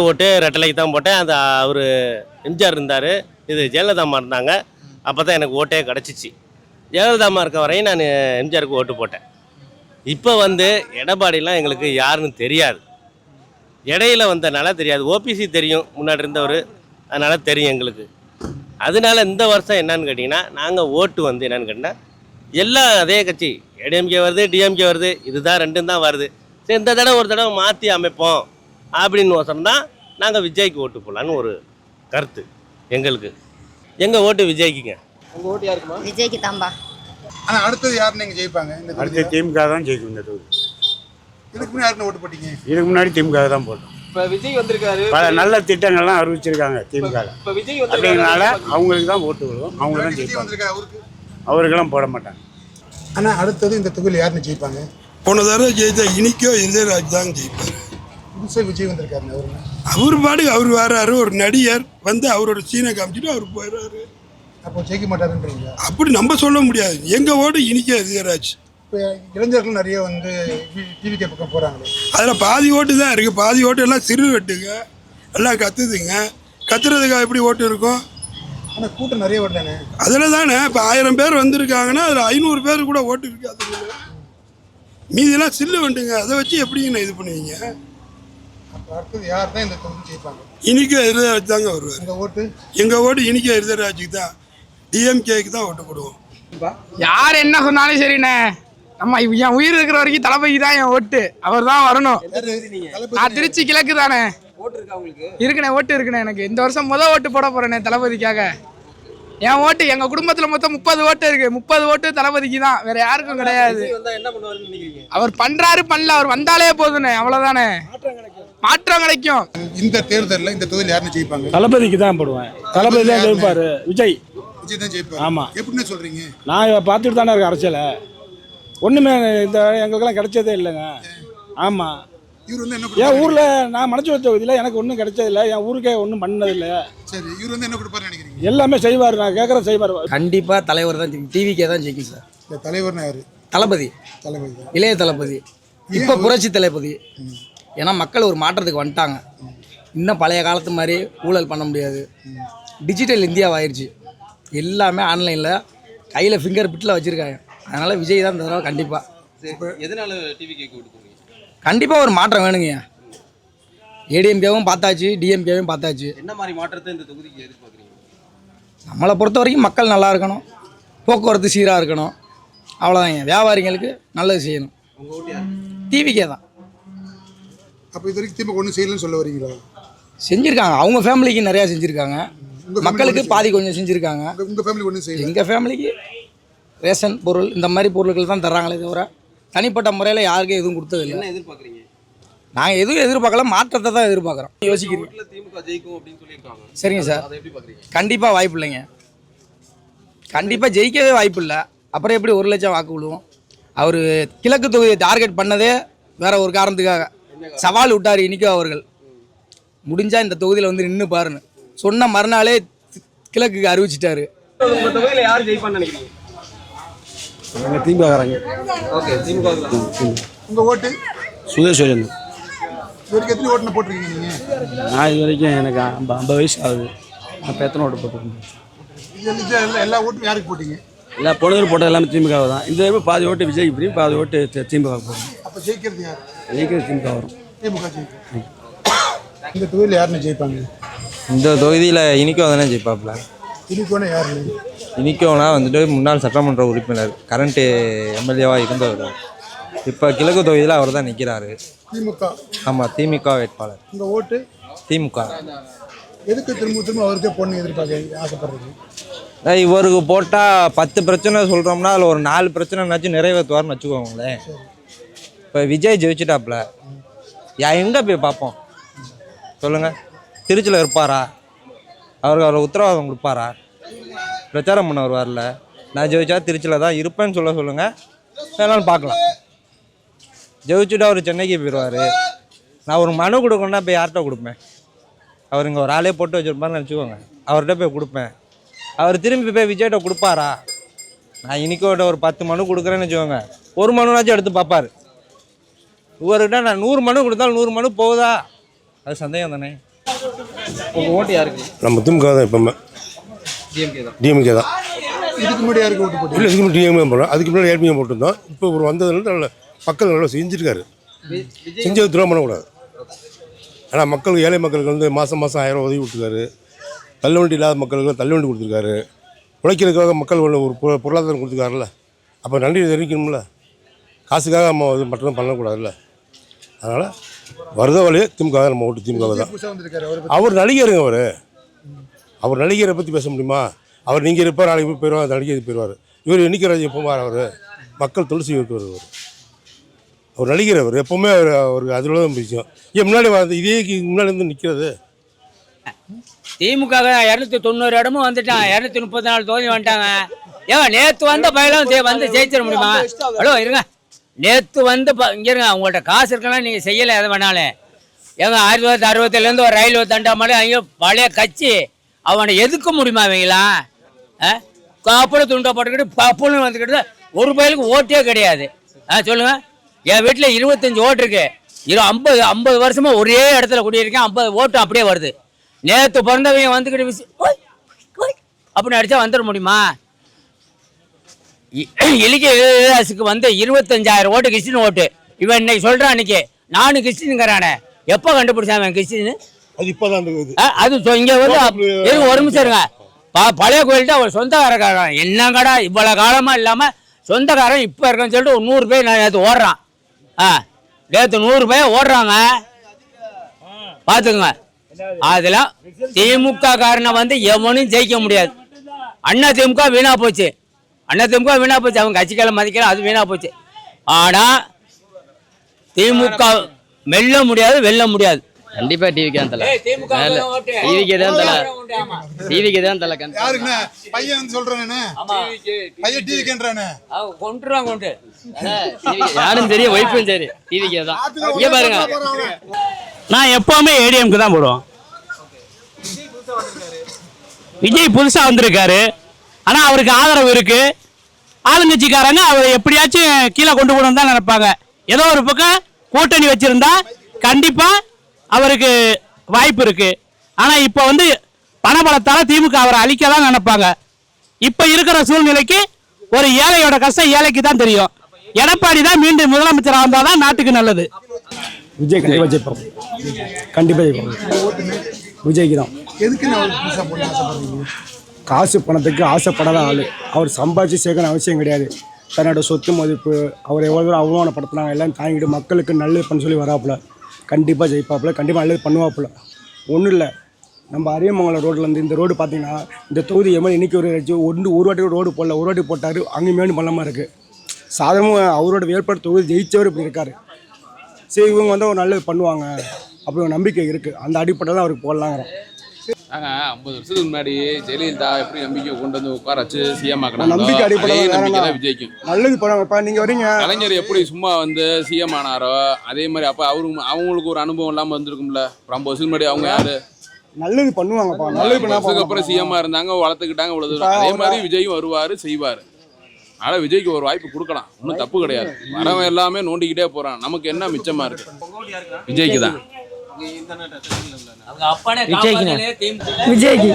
ஓட்டு ரெட்டலைக்கு தான் போட்டேன். அது அவர் எம்ஜிஆர் இருந்தார், இது ஜெயலலிதா அம்மா இருந்தாங்க. அப்போ தான் எனக்கு ஓட்டே கிடச்சிச்சு. ஜெயலலிதா அம்மா இருக்க வரையும் நான் எம்ஜிஆருக்கு ஓட்டு போட்டேன். இப்போ வந்து எடப்பாடிலாம் எங்களுக்கு யாருன்னு தெரியாது, இடையில வந்ததுனால தெரியாது. ஓபிசி தெரியும், முன்னாடி இருந்தவர், அதனால் தெரியும் எங்களுக்கு. அதனால இந்த வருஷம் என்னன்னு கேட்டிங்கன்னா, நாங்கள் ஓட்டு வந்து என்னென்னு கேட்டிங்கன்னா எல்லாம் அதே கட்சி, ஏடிஎம்கே வருது, டிஎம்கே வருது, இதுதான் ரெண்டும் தான் வருது. சரி, இந்த தடவை ஒரு தடவை மாற்றி அமைப்போம் அப்படின்னு ஒசரம் தான் நாங்கள் விஜய்க்கு ஓட்டு போடலான்னு ஒரு கருத்து எங்களுக்கு. எங்கள் ஓட்டு விஜய்க்குங்க. உங்கள் ஓட்டு யாருக்குமா? விஜய்க்கு தான்பா. ஆனால் அடுத்தது யார் நீங்கள் ஜெயிப்பாங்க? இந்த அடுத்த திமுக தான் ஜெயிக்கும் இந்த தொகுதி. இதுக்கு முன்னாடி யாருன்னு ஓட்டு போட்டீங்க? இதுக்கு முன்னாடி திமுக தான் போட்டோம். இப்போ விஜய் வந்திருக்காரு, பல நல்ல திட்டங்கள்லாம் அறிவிச்சிருக்காங்க திமுக. இப்போ விஜய் அப்படிங்கிறனால அவங்களுக்கு தான் ஓட்டு விடும், அவங்க தான் விஜய் ஜெயிப்பாங்க. வந்திருக்காரு, அவருக்கு. அவருக்கெல்லாம் போட மாட்டாங்க. ஆனால் அடுத்தது இந்த தொகுதியில் யாருன்னு ஜெயிப்பாங்க? போன தடவை ஜெயித்த இனிக்கோ இருதயராஜ் தான் ஜெயிப்பார். புதுசாக விஜய் வந்திருக்காருங்க. அவருங்க அவர் பாடு அவர் வர்றாரு, ஒரு நடிகர் வந்து அவரோட சீனை காமிச்சிட்டு அவர் போயிடுறாரு. அப்போ ஜெயிக்க மாட்டாருன்றீங்களா? அப்படி நம்ம சொல்ல முடியாது. எங்கள் ஓட்டு இனிக்கோ இருதயராஜ். இப்போ இளைஞர்கள் நிறைய வந்து டிவிகே பக்கம் போகிறாங்களே, அதில் பாதி ஓட்டு தான் இருக்குது. பாதி ஓட்டு எல்லாம் சிறு வெட்டுங்க, எல்லாம் கத்துதுங்க. கத்துறதுக்காக எப்படி ஓட்டு இருக்கும்? ஆனால் கூட்டம் நிறைய வருதானே. அதில் தானே இப்போ 1000 பேர் வந்திருக்காங்கன்னா அதில் 500 பேர் கூட ஓட்டு இருக்காது. மீதியெல்லாம் சில்லு வந்துங்க, அதை வச்சு எப்படிங்க இது பண்ணுவீங்க? அப்போ அடுத்தது யார் தான் இந்த தொகுதி ஜெயிப்பாங்க? இனிக்கோ இருதயராஜ் தாங்க வருவார். உங்கள் ஓட்டு? எங்கள் ஓட்டு இனிக்கோ இருதயராஜுக்கு தான், டிஎம்கேக்கு தான் ஓட்டு போடுவோம். யார் என்ன சொன்னாலும் சரிண்ணே, நம்ம என் உயிர் இருக்கிற வரைக்கும் தளபதி தான் என் ஓட்டு, அவர் தான் வரணும். நான் திருச்சி கிழக்கு தானே. ஓட்டு இருக்கா உங்களுக்கு? இருக்குண்ணே, ஓட்டு இருக்குண்ணே. எனக்கு இந்த வருஷம் ஓட்டு போட போறேனே தளபதிக்காக. என் ஓட்டு, எங்க குடும்பத்துல மொத்தம் 30 ஓட்டு இருக்கு. 30 ஓட்டு தளபதிக்கு தான், வேற யாருக்கும் கிடையாது. என்ன பண்ணுவாருன்னு நினைக்கிறீங்க? அவர் பண்றாரு பண்ணல, அவர் வந்தாலே போதுண்ணே, அவ்வளவுதானே, மாற்றம் கிடைக்கும். இந்த தேர்தலில் இந்த தொகுதியில் யாருன்னு ஜெயிப்பாங்க? தளபதிக்கு தான் போடுவேன். தளபதி தான் ஜெயிப்பார். விஜய். விஜய் தான் ஜெயிப்பார். ஆமாம். எப்படின்னு சொல்கிறீங்க? நான் பார்த்துட்டு தானே இருக்கேன் அரசியலை. ஒன்றுமே இந்த எங்களுக்கெல்லாம் கிடைச்சதே இல்லைங்க. ஆமாம். இவர் வந்து என்ன என் ஊரில் நான் மனச்சு வச்ச தொகுதியில் எனக்கு ஒன்றும் கிடைச்சதில்லை. என் ஊருக்கே ஒன்றும் பண்ணதில்லை. சரி, இவர் வந்து என்ன கொடுப்பாருன்னு நினைக்கிறீங்க? எல்லாமே செய்வார், நான் கேட்குற செய்வார். கண்டிப்பாக தலைவர் தான், டிவிக்கே தான் ஜெயிக்கும் சார். இந்த தலைவர்னா யார்? தளபதி, தளபதி தான். இளைய தளபதி, இப்போ புரட்சி தளபதி. ஏன்னா மக்கள் ஒரு மாற்றத்துக்கு வந்துட்டாங்க. இன்னும் பழைய காலத்து மாதிரி ஊழல் பண்ண முடியாது. டிஜிட்டல் இந்தியாவாயிருச்சு, எல்லாமே ஆன்லைனில் கையில் ஃபிங்கர் பிட்டில் வச்சுருக்காங்க. அதனால் விஜய் தான் தடவை கண்டிப்பாக. எதனால டிவி கேட்க விட்டு போறீங்க? கண்டிப்பாக ஒரு மாற்றம் வேணுங்க. ஏடிஎம்கேவும் பார்த்தாச்சு, டிஎம்கேவும் பார்த்தாச்சு. என்ன மாதிரி மாற்றத்தை இந்த தொகுதிக்கு எதிர்பார்க்குறீங்க? நம்மளை பொறுத்த வரைக்கும் மக்கள் நல்லா இருக்கணும், போக்குவரத்து சீராக இருக்கணும், அவ்வளோதாங்க. வியாபாரிகளுக்கு நல்லது செய்யணும். உங்கள் ஓட்டு யார்? டிவிக்கே தான். அப்போ இது வரைக்கும் திமுக ஒன்றும் செய்யலன்னு சொல்ல வரீங்களா? செஞ்சுருக்காங்க, அவங்க ஃபேமிலிக்கு நிறையா செஞ்சுருக்காங்க, மக்களுக்கு பாதி கொஞ்சம் செஞ்சுருக்காங்க. உங்கள் ஃபேமிலி ஒன்றும் செய்யல? எங்கள் ஃபேமிலிக்கு ரேஷன் பொருள் இந்த மாதிரி பொருட்கள் தான் தர்றாங்களே தவிர தனிப்பட்ட முறையில் யாருக்கும் எதுவும் கொடுத்ததில்லை. என்ன எதிர்பார்க்குறீங்க? நாங்கள் எதுவும் எதிர்பார்க்கல, மாற்றத்தை தான் எதிர்பார்க்குறோம். யோசிக்கிறீங்க? திமுக ஜெயிக்கும் அப்படின்னு சொல்லியிருக்காங்க. சரிங்க சார், அதை எப்படி பார்க்குறீங்க? கண்டிப்பாக வாய்ப்பு இல்லைங்க. கண்டிப்பாக ஜெயிக்கவே வாய்ப்பு இல்லை. அப்புறம் எப்படி 1 லட்சம் வாக்கு விழுவோம்? அவர் கிழக்கு தொகுதியை டார்கெட் பண்ணதே வேற ஒரு காரணத்துக்காக சவால் விட்டார் இனிக்கோ அவர்கள். முடிஞ்சா இந்த தொகுதியில் வந்து நின்று பாருன்னு சொன்ன மறுநாளே கிழக்குக்கு அறிவிச்சிட்டாரு. உங்கள் தொகுதியில் யார் ஜெயிப்பான்னு நினைக்கிறீங்க? திமுககாரங்க. ஓகே, திமுக. உங்கள் ஓட்டு சுதேஸ்வரன். இது வரைக்கும் எத்தனை ஓட்டுன்னு போட்டிருக்கீங்க நீங்கள்? நான் இது வரைக்கும் எனக்கு 50 வயசு ஆகுது. அப்போ எத்தனை ஓட்டு போட்டுருக்கேன்? எல்லா ஓட்டும் யாருக்கு போட்டீங்க? எல்லா பொழுது போட்டது எல்லாமே திமுக தான். இந்த தடவை பாதி ஓட்டு விஜய்க்கு பிரியும், பாதி ஓட்டு திமுக போடும். அப்போ ஜெயிக்கிறது யார்? ஜெயிக்கிறது திமுக வரும். திமுக ஜெயிக்கும். இந்த தொகுதியில் யாருன்னு ஜெயிப்பாங்க? இந்த தொகுதியில் இனிக்கோ தானே ஜெயிப்பாப்புல. இனிக்கோன்னா யாரு? இனிக்கோனா வந்துட்டு முன்னாள் சட்டமன்ற உறுப்பினர், கரண்ட்டு எம்எல்ஏவாக இருந்தவர். இப்போ கிழக்கு தொகுதியில் அவர் தான் நிற்கிறாரு. திமுக. ஆமாம், திமுக வேட்பாளர். உங்கள் ஓட்டு? திமுக. எதுக்கு திரும்ப அவருக்கே பொண்ணு எதிர்பார்க்க ஆசைப்படுறீங்க? இவருக்கு போட்டால் 10 பிரச்சனை சொல்கிறோம்னா அதில் ஒரு 4 பிரச்சனைனாச்சும் நிறைவேற்றுவார்னு வச்சுக்கோங்களேன். இப்போ விஜய் ஜெயிச்சிட்டாப்புல, எங்கே போய் பார்ப்போம் சொல்லுங்கள்? திருச்சியில் இருப்பாரா? அவருக்கு உத்தரவாதம் கொடுப்பாரா? பிரச்சாரம் பண்ண வருவார்ல, நான் ஜெயிச்சா திருச்சியில் தான் இருப்பேன்னு சொல்லுங்கள், வேணாலும் பார்க்கலாம். ஜெயிச்சுட்டு அவர் சென்னைக்கு போயிடுவார். நான் ஒரு மனு கொடுக்கணுன்னா போய் யார்கிட்ட கொடுப்பேன்? அவர் இங்கே ஒரு ஆளே போட்டு வச்சுருப்பாருன்னு நினச்சிக்கோங்க, அவர்கிட்ட போய் கொடுப்பேன். அவர் திரும்பி போய் விஜய்கிட்ட கொடுப்பாரா? நான் இன்றைக்கோட ஒரு 10 மனு கொடுக்குறேன்னு வச்சுக்கோங்க, ஒரு மனுனாச்சும் எடுத்து பார்ப்பார். இவர்கிட்ட நான் 100 மனு கொடுத்தாலும் 100 மனு போகுதா? அது சந்தேகம் தானே. உங்கள் ஓட்டு யாருக்கு? நம்ம திமுக தான். எப்பவுமே டிஎம்கே தான். இதுக்கு முன்னாடி யாருக்கு ஓட்டு போட்டீங்க? இல்லை, இதுக்கு முன்னாடி டிஎம்கே போடுறோம். அதுக்கு முன்னாடி ஏற்கனவே போட்டிருந்தோம். இப்போ ஒரு வந்ததுலேருந்து நல்ல மக்கள் நல்லா செஞ்சுருக்காரு. செஞ்சது துரோகம் பண்ணக்கூடாது. ஆனால் மக்களுக்கு, ஏழை மக்களுக்கு வந்து மாதம் 1000 உதவி கொடுத்துருக்காரு. தள்ளுவண்டி இல்லாத மக்களுக்கு தள்ளுவண்டி கொடுத்துருக்காரு. உழைக்கிறதுக்காக மக்கள் ஒரு பொருளாதாரம் கொடுத்துருக்காருல்ல. அப்போ நன்றி தெரிவிக்கணும்ல. காசுக்காக நம்ம இது மட்டும் பண்ணக்கூடாதுல்ல. அதனால் வருத வழியே திமுக தான். நம்ம ஓட்டு திமுக தான். அவர் நடிகருங்க. அவர் நடிகரை பற்றி பேச முடியுமா? அவர் நீங்கள் இருப்பார், நாளைக்கு போய் போயிடுவார், நடிகர் போயிடுவார். இவர் என்னைக்கு எப்போ அவர் மக்கள் துளசி இருக்கு. அவர் நடிகர். அவர் எப்போவுமே அவருக்கு அதில் தான் விஷயம். ஏன் முன்னாடி இதே முன்னாடி வந்து நிற்கிறது? திமுக 290 இடமும் வந்துட்டான், 234 தொகுதி வந்துட்டாங்க. ஏங்க நேற்று வந்த பயிலும் வந்து ஜெயிச்சிட முடியுமா? ஹலோ இருங்க, நேற்று வந்து இங்கே இருங்க, உங்கள்கிட்ட காசு இருக்கலாம், நீங்கள் செய்யலை எதை வேணாலும். ஏங்க 1967 ஒரு ரயில் தண்டாமலே அங்கே பழைய கட்சி, அவனை எதுக்க முடியுமா இவங்களாம்? காப்பூல துண்டை போட்டுக்கிட்டு பப்புன்னு வந்துக்கிட்டு ஒரு பயிலுக்கு ஓட்டே கிடையாது. சொல்லுங்கள், என் வீட்டில் 25 ஓட்டு இருக்கு. 50 வருஷமா ஒரே இடத்துல குடியிருக்கேன், 50 ஓட்டு அப்படியே வருது. நேற்று பிறந்தவங்க வந்துக்கிட்டு அப்படின்னு அடித்தா வந்துட முடியுமா? இலக்கியசுக்கு வந்து 25,000 ஓட்டு கிறிஸ்டின் ஓட்டு. இவன் இன்னைக்கு சொல்கிறான், அன்னைக்கு நானும் கிறிஸ்டின்ங்கிறானே. எப்போ கண்டுபிடிச்சான் கிறிஸ்டின்? அது இப்போதான் அது இங்கே வந்து இருங்க, ஒரு நிமிஷம் இருங்க. பழைய கோயில்கிட்ட அவர் சொந்தக்காரக்காரன் என்னங்கடா இவ்வளோ காலமாக இல்லாமல் சொந்தக்காரன் இப்போ இருக்கன்னு சொல்லிட்டு ஒரு 100 பேர் நான் நேற்று ஓடுறான். நேற்று 100 பேர் ஓடுறாங்க, பார்த்துக்குங்க. அதெல்லாம் திமுக காரனை வந்து எவனும் ஜெயிக்க முடியாது. அண்ணா திமுக வீணா போச்சு, அவங்க கட்சிக்கால மதிக்கல, அது வீணா போச்சு. ஆனால் திமுக வெல்ல முடியாது. கண்டிப்பா டிவிக்கு தான் தலை. டிவிக்கு தான் தலை. டிவிக்கு தான் தலை. யாருக்குண்ணே? பையன் வந்து சொல்றானே, பையன் டிவிக்குன்றானே, கொண்டுருவாங்க கொண்டு. யாரும் சரி, ஒய்ஃபும் சரி, டிவிக்கு தான். இங்கே பாருங்க, நான் எப்பவுமே ஏடிஎம்க்கு தான் போடுவோம். விஜய் புதுசாக வந்திருக்காரு, ஆனால் அவருக்கு ஆதரவு இருக்கு. ஆளுங்கட்சிக்காரங்க அவரை எப்படியாச்சும் கீழே கொண்டு போகணும்னு தான் நினைப்பாங்க. ஏதோ ஒரு பக்கம் கூட்டணி வச்சிருந்தா கண்டிப்பா அவருக்கு வாய்ப்பு இருக்கு. ஆனா இப்ப வந்து பணபலத்தால திமுக அவரை அழிக்க தான் நினைப்பாங்க. இப்ப இருக்கிற சூழ்நிலைக்கு ஒரு ஏழையோட கஷ்டம் ஏழைக்கு தான் தெரியும். எடப்பாடி தான் மீண்டும் முதலமைச்சராக வந்தாதான் நாட்டுக்கு நல்லது. விஜய் கண்டிப்பா ஜெயிப்பாங்க. விஜய்க்கு தான். எதுக்கு நான் புதுசாக போட ஆசைப்படுறீங்க? காசு பணத்துக்கு ஆசைப்படாத ஆள். அவர் சம்பாதிச்சு சேர்க்கணும் அவசியம் கிடையாது. தன்னோட சொத்து மதிப்பு, அவர் எவ்வளோ தூரம் அவமானப்படுத்தினாங்க எல்லாம் தாங்கிட்டு மக்களுக்கு நல்லது பண்ண சொல்லி வராப்புல. கண்டிப்பாக ஜெயிப்பாப்புல, கண்டிப்பாக நல்லது பண்ணுவாப்புல. ஒன்றும் இல்லை, நம்ம அரியமங்கலம் ரோட்லேருந்து இந்த ரோடு பார்த்தீங்கன்னா இந்த தொகுதி எம்எல்ஏ இன்றைக்கி ஒரு வாட்டி ரோடு போடல, ஒரு வாட்டி போட்டார், அங்கே மேலும் பள்ளமாக இருக்குது. சாதாரணமாக அவரோட வேட்பாளர் தொகுதி ஜெயிச்சவர் இப்படி இருக்கார். சரி, இவங்க வந்து ஒரு நல்லது பண்ணுவாங்க அப்படி ஒரு நம்பிக்கை இருக்குது. அந்த அடிப்படையில் தான் அவருக்கு போடலாங்கிறோம். 50 வருஷத்துக்கு முன்னாடி ஜெயலலிதா எப்படி நம்பிக்கை கொண்டு வந்து உட்கார வச்சு சிஎம் ஆக்கினாங்க, நம்பிக்கை அடிப்படை அதே வேற நம்பிக்கை என்ன? தான் விஜய்க்கும். நல்லது இப்போ நீங்கள் வரீங்க, கலைஞர் எப்படி சும்மா வந்து சிஎம் ஆனாரோ அதே மாதிரி அப்போ அவங்களுக்கு ஒரு அனுபவம் இல்லாமல் வந்திருக்கும்ல. 50 வருஷத்துக்கு முன்னாடி அவங்க யாரு நல்லது பண்ணுவாங்கப்பா, நல்லது வருஷத்துக்கு அப்புறம் சிஎம்மா இருந்தாங்க, வளர்த்துக்கிட்டாங்க, இவ்வளவு தூரம். அதே மாதிரி விஜயும் வருவார் செய்வார். அதனால் விஜய்க்கு ஒரு வாய்ப்பு கொடுக்கலாம், ஒன்றும் தப்பு கிடையாது. வரவன் எல்லாமே நோண்டிக்கிட்டே போகிறான், நமக்கு என்ன மிச்சமாக இருக்கு? விஜய்க்கு தான். விஜய்க்கு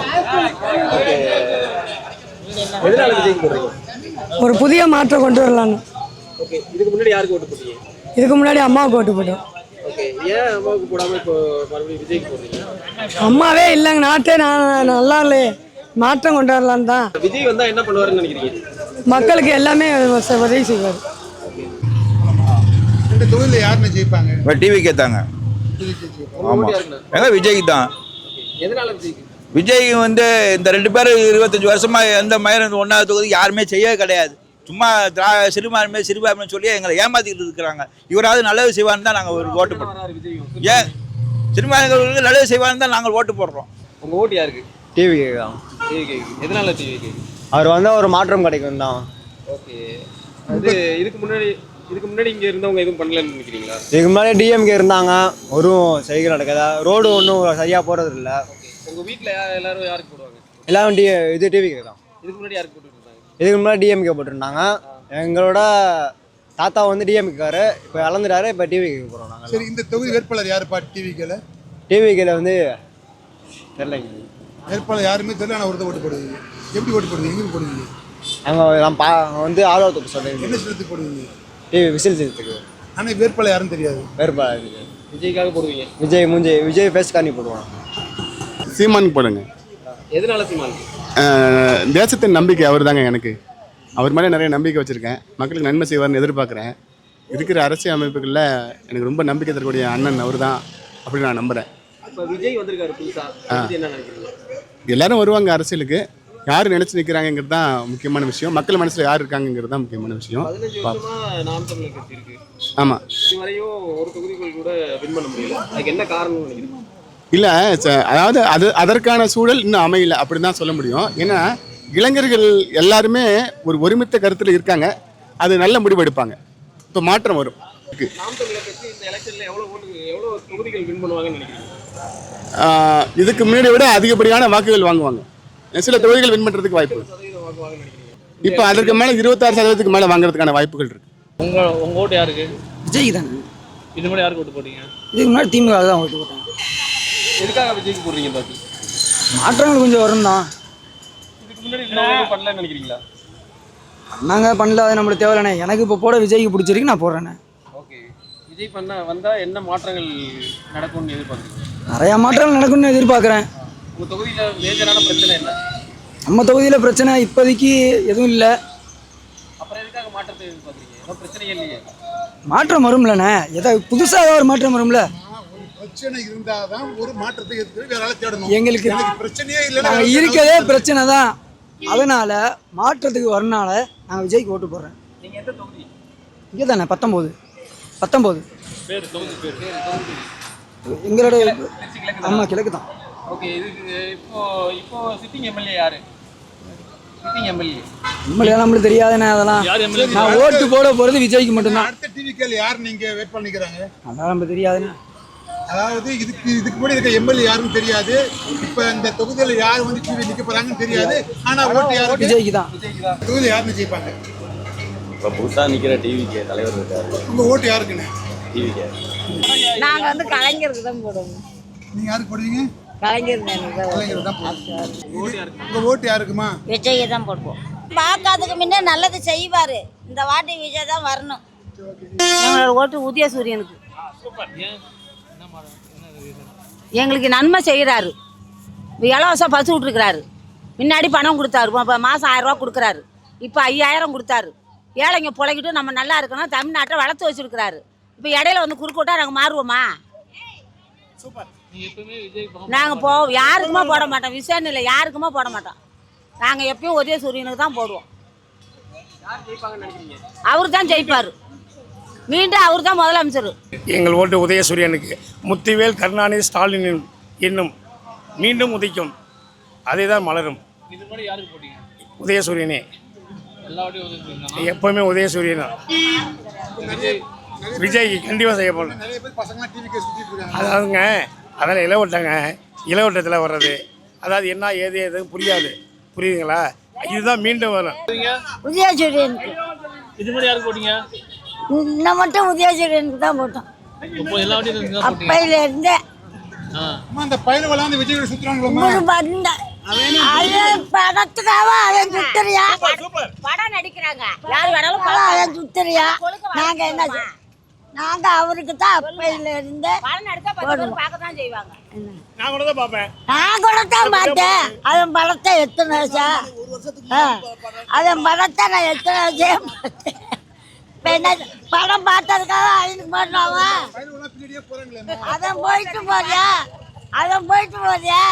ஒரு புதிய மாற்றம் கொண்டு வரலான்னு. இதுக்கு முன்னாடி யாருக்கு ஓட்டு போட்டீங்க? இதுக்கு முன்னாடி அம்மாவுக்கு ஓட்டு போட்டோம். ஏன் அம்மாவுக்கு போடாமல் இப்போ மறுபடியும் விஜய்க்கு போடுறீங்க? அம்மாவே இல்லைங்க, நாட்டே நல்லா இல்லையே, மாற்றம் கொண்டு வரலான்னு தான். விஜய் வந்தால் என்ன பண்ணுவாருன்னு நினைக்கிறீங்க? மக்களுக்கு எல்லாமே உதவி செய்வார். இந்த தொகுதியில் யாருன்னு ஜெயிப்பாங்க? இப்போ டிவிக்கே தாங்க. ஆமாம், எங்க விஜய்க்கு தான். எதனால விஜய்க்கு? விஜய் வந்து இந்த 2 பேரும் 25 வருஷமா எந்த மயிரம் 1வது தொகுதி யாருமே செய்யவே கிடையாது. சும்மா சிறுபான்மை சொல்லி எங்களை ஏமாத்திக்கிட்டு இருக்கிறாங்க. இவராவது நல்லது செய்வான்னு தான் நாங்கள் ஒரு ஓட்டு போடுறோம். ஏன் சிறுபான்மைகளுக்கு நல்லது செய்வான்னு தான் நாங்கள் ஓட்டு போடுறோம். உங்கள் ஓட்டு யாருக்கு? டிவிக்கு தான். டிவிக்கு. எதனால டிவிக்கு? அவர் வந்தால் ஒரு மாற்றம் கிடைக்கும் தான். ஓகே, அது இதுக்கு முன்னாடி இங்கே இருந்தவங்க எதுவும் பண்ணலன்னு நினைக்கிறீங்களா? இதுக்கு முன்னாடி டிஎம்கே இருந்தாங்க, ஒரு செய்கை நடக்குதா, ரோடு ஒன்றும் சரியாக போகிறது இல்லை. உங்கள் வீட்டில் எல்லாரும் யாருக்கு போடுவாங்க? எல்லாரும் இது டிவிக்கு தான். இதுக்கு முன்னாடி யாருக்கு போட்டுருந்தாங்க? இதுக்கு முன்னாடி டிஎம்கே போட்டிருந்தாங்க. எங்களோட தாத்தா வந்து டிஎம்கேக்காரு, இப்போ இழந்துட்டாரு, இப்போ டிவிக்கு போகிறோம் நாங்கள். சரி, இந்த தொகுதி வேட்பாளர் யாருப்பா டிவிக்கில்? டிவிக்கில் வந்து தெரிலங்க, வேட்பாளர் யாருமே தெரியல. ஆனால் ஒருத்தர் ஓட்டு போடுவீங்க. எப்படி ஓட்டு போடுவீங்க? எங்கே போடுவீங்க? நாங்கள் வந்து ஆர்வத்துக்கு சொல்லுவீங்க. என்ன சிலத்துக்கு போடுவீங்க? டிவி விசில் செய்யறதுக்கு. ஆனால் வேட்பாளர் யாரும் தெரியாது. வேறுபாடு விஜய்க்காக போடுவீங்க? விஜய் ஃபேஸ் காணி போடுவாங்க. சீமானுக்கு போடுங்க. எதனால சீமான்? தேசத்தின் நம்பிக்கை அவர் தாங்க. எனக்கு அவர் மேலே நிறைய நம்பிக்கை வச்சுருக்கேன். மக்களுக்கு நன்மை செய்வார்னு எதிர்பார்க்குறேன். இருக்கிற அரசியல் அமைப்புகளில் எனக்கு ரொம்ப நம்பிக்கை தரக்கூடிய அண்ணன் அவர் தான் அப்படின்னு நான் நம்புகிறேன். இப்போ விஜய் வந்திருக்காரு புதுசாக, என்ன நினைக்கிறீங்க? எல்லாரும் வருவாங்க அரசியலுக்கு, யார் நினச்சி நிற்கிறாங்கிறது தான் முக்கியமான விஷயம். மக்கள் மனசில் யார் இருக்காங்கிறது தான் முக்கியமான விஷயம். 15 வருஷமா நாம் தமிழர் கட்சி இருக்கு. ஆமாம், இதுவரையும் ஒரு தொகுதிகள் கூட வின் பண்ண முடியல. அதுக்கு என்ன காரணம்னு நினைக்கிறீங்க? இல்லை, அதாவது அதற்கான சூழல் இன்னும் அமையல அப்படி தான் சொல்ல முடியும். ஏன்னா இளைஞர்கள் எல்லாருமே ஒரு ஒருமித்த கருத்தில் இருக்காங்க, அது நல்ல முடிவு எடுப்பாங்க. இப்போ மாற்றம் வரும். நாம் தமிழர் கட்சி இந்த எலெக்ஷனில் எவ்வளோ தொகுதிகள் வின் பண்ணுவாங்கன்னு நினைக்கிறீங்க? இதுக்கு முன்னாடி விட அதிகப்படியான வாக்குகள் வாங்குவாங்க. சில தொகுதிகள் வின் பண்ணுறதுக்கு வாய்ப்பு. இப்போ அதற்கு மேலே 26% மேலே வாங்குறதுக்கான வாய்ப்புகள் இருக்கு. உங்கள் ஓட்டு யாருக்கு? விஜய்க்கு தானே. இது முன்னாடி யாருக்கு ஓட்டு போட்டீங்க? இதுக்கு முன்னாடி திமுக தான் ஓட்டு போட்டேன். எதுக்காக விஜய்க்கு போடுறீங்க? பாத்தி மாற்றங்கள் கொஞ்சம் வரும் தான். இதுக்கு முன்னாடி இன்னும் பண்ணலன்னு நினைக்கிறீங்களா? நாங்கள் பண்ணல, அது நம்மளுக்கு தேவையில்லைண்ணே. எனக்கு இப்போ போட விஜய்க்கு பிடிச்சிருக்கு, நான் போடுறேண்ணே. ஓகே, விஜய் வந்தால் என்ன மாற்றங்கள் நடக்கும்னு எதிர்பார்க்குறீங்க? நிறையா மாற்றங்கள் நடக்கும்னு எதிர்பார்க்குறேன். உங்கள் தொகுதியில் மேஜரான பிரச்சனை என்ன? நம்ம தொகுதியில் பிரச்சனை இப்போதைக்கு எதுவும் இல்லை. அப்புறம் எதுக்காக மாற்றத்தை எதிர்பார்க்குறீங்க? ஏதோ பிரச்சனையே இல்லையே. மாற்றம் வரும்லண்ணே, ஏதாவது புதுசாக ஏதாவது ஒரு மாற்றம் வரும்ல. பிரச்சனை இருந்தால் தான் ஒரு மாற்றத்தை எடுத்து வேற ஆளை தேடணும். எங்களுக்கு பிரச்சனையே இல்லை, நாங்கள் இருக்கதே பிரச்சனை தான். அதனால் மாற்றத்துக்கு வரனால நாங்கள் விஜய்க்கு ஓட்டு போடுறேன். நீங்கள் எந்த தொகுதி? இங்கே தானே 19 பேர் தொகுதி பேர் எங்களோட. ஆமாம், கிழக்கு தான். ஓகே, இதுக்கு இப்போ சிட்டிங் எம்எல்ஏ யாரு? சிட்டிங் எம்எல்ஏ நம்மளுக்கு தெரியாதுண்ணே அதெல்லாம். நான் ஓட்டு போட போகிறது விஜய்க்கு மட்டும்தான். அடுத்த டிவிக்கில் யார் நீங்கள் வெயிட் பண்ணிக்கிறாங்க? அதெல்லாம் நம்ம தெரியாதுண்ணே. அதாவது இதுக்கு முன்னாடி இருக்க எம்எல்ஏ யாருன்னு தெரியாது. இப்போ இந்த தொகுதியில் யார் வந்து டிவி நிற்க போகிறாங்கன்னு தெரியாது. ஆனால் ஓட்டு யார்? விஜய்க்கு தான். தொகுதியில் யாருன்னு ஜெயிப்பாங்க? இப்போ புதுசாக நிற்கிற டிவிக்கு தலைவர் இருக்காரு. உங்கள் ஓட்டு யாருக்குண்ணே? டிவிக்கு நாங்கள் வந்து கலைஞருக்கு தான் போடுவோம். நீங்கள் யாருக்கு போடுவீங்க? கலைஞர் தான் போடுவோம். உங்கள் ஓட்டு யாருக்குமா? விஜயை தான் போடுவோம். பார்க்காததுக்கு முன்னே நல்லது செய்வார். இந்த வாட்டி விஜய் தான் வரணும். எங்களோட ஓட்டு உதயசூரியனுக்கு. எங்களுக்கு நன்மை செய்கிறாரு. இலவசம் பசு விட்டுருக்கிறாரு. முன்னாடி பணம் கொடுத்தாரு, மாதம் 1000 ரூபா கொடுக்குறாரு. இப்போ 5000 கொடுத்தாரு. ஏழைங்க பிழைக்கிட்டு நம்ம நல்லா இருக்கணும், தமிழ்நாட்டை வளர்த்து வச்சுருக்கிறாரு. இப்போ இடையில வந்து குறுக்கோட்டா நாங்கள் மாறுவோமா? நாங்கள் போவோம், யாருக்குமா போட மாட்டோம். விஷயம் இல்லை, யாருக்குமா போட மாட்டோம். நாங்கள் எப்பயும் உதயசூரியனுக்கு தான் போடுவோம். அவர் தான் ஜெயிப்பார். மீண்டும் அவர் தான் முதலமைச்சர். எங்கள் ஓட்டு உதயசூரியனுக்கு. முத்துவேல் கருணாநிதி ஸ்டாலின் இன்னும் மீண்டும் உதிக்கும். அதே தான் மலரும். இது முன்னாடி யாருக்கு போட்டீங்க? உதயசூரியனே. எல்லா வாட்டியும் உதயசூரியனா? எப்போவுமே உதயசூரியன் தான். விஜய் கண்டிப்பாக செய்ய போகணும். நிறைய பேர் பசங்களாம் டிவிக்கு சுற்றிட்டு இருக்காங்க. அதாவதுங்க அதெல்லாம் இளவட்டங்க, இளவட்டத்தில் வர்றது, அதாவது என்ன ஏது எதுவும் புரியாது, புரியுதுங்களா? இதுதான் மீண்டும் வரும். உதயசூரியனுக்கு. இது முன்னாடி யாருக்கு போட்டீங்க? இன்னும் மட்டும் உதயசூரியனுக்கு தான் போட்டோம். இப்போ எல்லா வாட்டியும் இதுக்கு தான் போட்டீங்க? அப்பையில இருந்தே அந்த பையன் அந்த விஜய் சுற்றுறாங்களா? ஒரு வந்த அவன் படத்துக்காக அவன் சுத்துறியா? படம் நடிக்கிறாங்க, யார் வேணாலும் படம் அவன் சுத்துறியா? நாங்க என்ன நாங்க அவருக்கு தான் அப்பையில இருந்து பார்க்கத்தான் செய்வாங்க. நான் கூட தான் பார்ப்பேன். நான் கூட தான் பார்த்தேன் அவன் படத்தை. எத்தனை வருஷம் அவன் படத்தை நான் எத்தனை வருஷம் பார்த்தேன். படம் பார்த்ததுக்காக அவனுக்கு போடுறாங்க. அவன் போயிட்டு போறியா? அவன் போயிட்டு போறியா?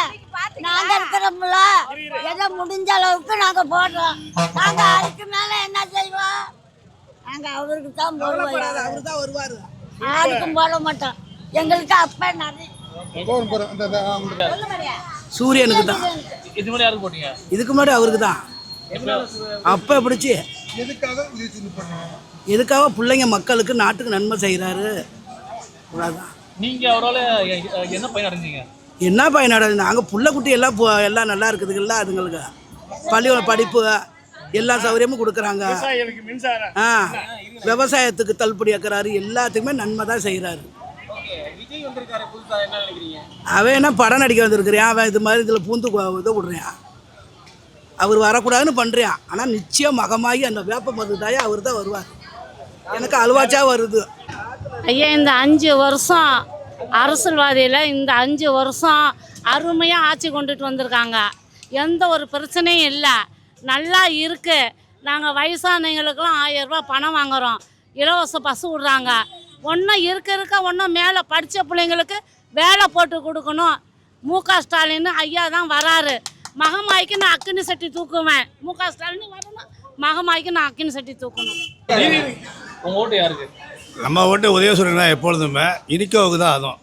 நாங்க இருக்கிறோம்ல, எதை முடிஞ்ச அளவுக்கு நாங்க போடுறோம். நாங்க அதுக்கு மேல என்ன செய்வோம்? நாங்க அவருக்கு தான் போடுவோம். அவரு தான் வருவாரு, யாருக்கும் போட மாட்டோம். எங்களுக்கு அப்ப நிறைய சூரியனுக்கு தான். இது முன்னாடி யாருக்கு போட்டீங்க? இதுக்கு முன்னாடி அவருக்கு தான். அப்போ பிடிச்சி எதுக்காக பிள்ளைங்க மக்களுக்கு நாட்டுக்கு நன்மை செய்கிறாரு. அவ்வளோதான். நீங்கள் அவரால் என்ன பயன் அடைஞ்சீங்க? என்ன பயனடை? நாங்கள் புள்ள குட்டி எல்லாம் எல்லாம் நல்லா இருக்குதுல்ல, அதுங்களுக்கு பள்ளியோட படிப்பு எல்லா சௌகரியமும் கொடுக்குறாங்க. விவசாயத்துக்கு தள்ளுபடி ஆக்குறாரு, எல்லாத்துக்குமே நன்மை தான் செய்கிறாரு. அவன் என்ன படம் நடிக்க வந்திருக்கிறியான், அவன் இது மாதிரி இதில் பூந்து இதை விடுறான். அவர் வரக்கூடாதுன்னு பண்ணுறான். ஆனால் நிச்சயம் மகமாகி அந்த வேப்ப மருந்தாயே அவர் தான் வருவார். எனக்கு அல்வாச்சா வருது. ஐயா, இந்த 5 வருஷம் அரசியல்வாதியில் இந்த 5 வருஷம் அருமையாக ஆட்சி கொண்டுட்டு வந்திருக்காங்க. எந்த ஒரு பிரச்சனையும் இல்லை, நல்லா இருக்குது. நாங்கள் வயசானவங்களுக்கெல்லாம் 1000 ரூபா பணம் வாங்குகிறோம், இலவச பஸ் விட்றாங்க. ஒன்றும் இருக்க ஒன்றும் மேலே படித்த பிள்ளைங்களுக்கு வேலை போட்டு கொடுக்கணும். மு.க. ஸ்டாலின் ஐயா தான் வராரு. மகமாய்க்கு நான் அக்கினி சட்டி தூக்குவேன். மு.க. ஸ்டாலின் வரணும், மகமாய்க்கு நான் அக்கினி சட்டி தூக்கணும். உங்கள் ஓட்டு யாருக்கு? நம்ம ஓட்டு உதயசூரியன் தான் எப்பொழுதுமே. இனிக்கோவுக்கு தான். அதுவும்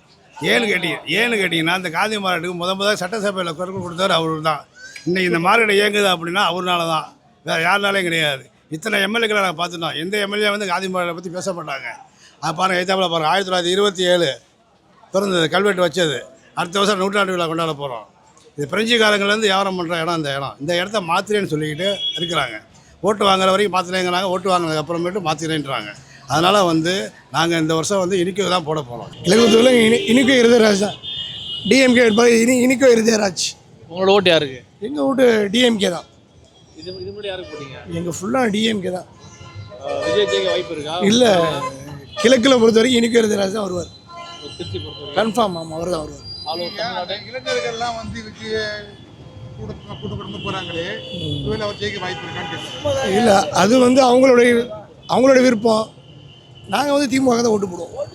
ஏன்னு கேட்டிங்கன்னா இந்த காந்தி மாநாட்டுக்கு முதல் சட்டசபையில் குரல் கொடுத்தவர் அவர் தான். இன்றைக்கி இந்த மாநாடு இயங்குது அப்படின்னா அவர்னால தான், வேறு யாருனாலையும் கிடையாது. இத்தனை எம்எல்ஏக்களை நாங்கள் பார்த்துட்டோம். எந்த எம்எல்ஏ வந்து காந்தி மாநாட்டை பற்றி பேச மாட்டாங்க. அது பாருங்கள், எத்தாப்பில் பாருங்கள், 1927 பிறந்தது, கல்வெட்டு வச்சது. அடுத்த வருஷம் 100ஆண்டு விழா கொண்டாட போகிறோம். இது பிரெஞ்சுக்காரங்கள்லேருந்து வியாபாரம் பண்ணுற இடம். இந்த இடத்த மாத்திரேன்னு சொல்லிக்கிட்டு இருக்கிறாங்க. ஓட்டு வாங்குற வரைக்கும் மாத்திரைங்கிறாங்க, ஓட்டு வாங்கினதுக்கு அப்புறமேட்டு மாத்திரேன்றாங்க. அதனால் நாங்கள் இந்த வருஷம் இனிக்கோ தான் போட போகிறோம். கிழக்கு இனிக்கோ இருதராஜ் தான். டிஎம்கே இனிக்கோ இருதராஜ். உங்களோட ஓட்டு யாருக்கு? எங்கள் ஓட்டு டிஎம்கே தான். இது முன்னாடி யாருக்கு போட்டீங்க? எங்கள் ஃபுல்லாக டிஎம்கே தான். விஜய் ஜெயிக்க வாய்ப்பு இருக்கா? இல்லை, கிழக்கில் பொறுத்த வரைக்கும் இனிக்கோ இருதராஜ் தான் வருவார். திருச்சி பொறுத்தவரைக்கும் கன்ஃபார்ம். ஆமாம், அவர் தான் வருவார். இளைஞர்கள்லாம் விஜய் கூட்டு போகிறாங்களே, அவர் ஜெயிக்க வாய்ப்பு இருக்கான்னு. இல்லை, அது அவங்களோட விருப்பம். நாங்கள் திமுக தான் ஓட்டு போடுவோம்.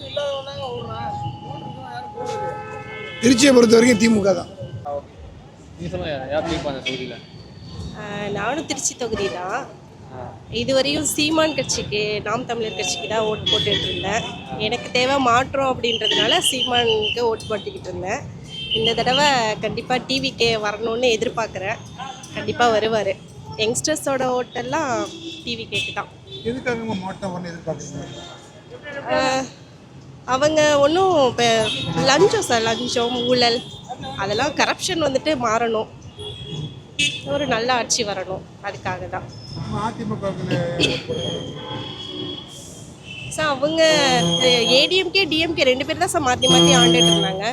திருச்சியை பொறுத்த வரைக்கும் திமுக தான். நானும் திருச்சி தொகுதி தான். இதுவரையும் சீமான் கட்சிக்கு, நாம் தமிழர் கட்சிக்கு தான் ஓட்டு போட்டுட்டு இருந்தேன். எனக்கு தேவை மாற்றம் அப்படின்றதுனால சீமானுக்கு ஓட்டு போட்டுக்கிட்டு இருந்தேன். இந்த தடவை கண்டிப்பாக டிவிக்கே வரணும்னு எதிர்பார்க்குறேன். கண்டிப்பாக வருவார். யங்ஸ்டர்ஸோட ஓட்டெல்லாம் டிவிக்கேக்கு தான். எதுக்காக மாற்றம் வரணும் எதிர்பார்க்குறீங்க? அவங்க ஒன்றும் இப்போ லஞ்சம் ஊழல் அதெல்லாம் கரப்ஷன் மாறணும். ஒரு நல்ல ஆட்சி வரணும், அதுக்காக தான். சார் அவங்க ஏடிஎம்கே டிஎம்கே 2 பேர் தான் சார் மாற்றி மாற்றி ஆண்டுட்டு இருந்தாங்க.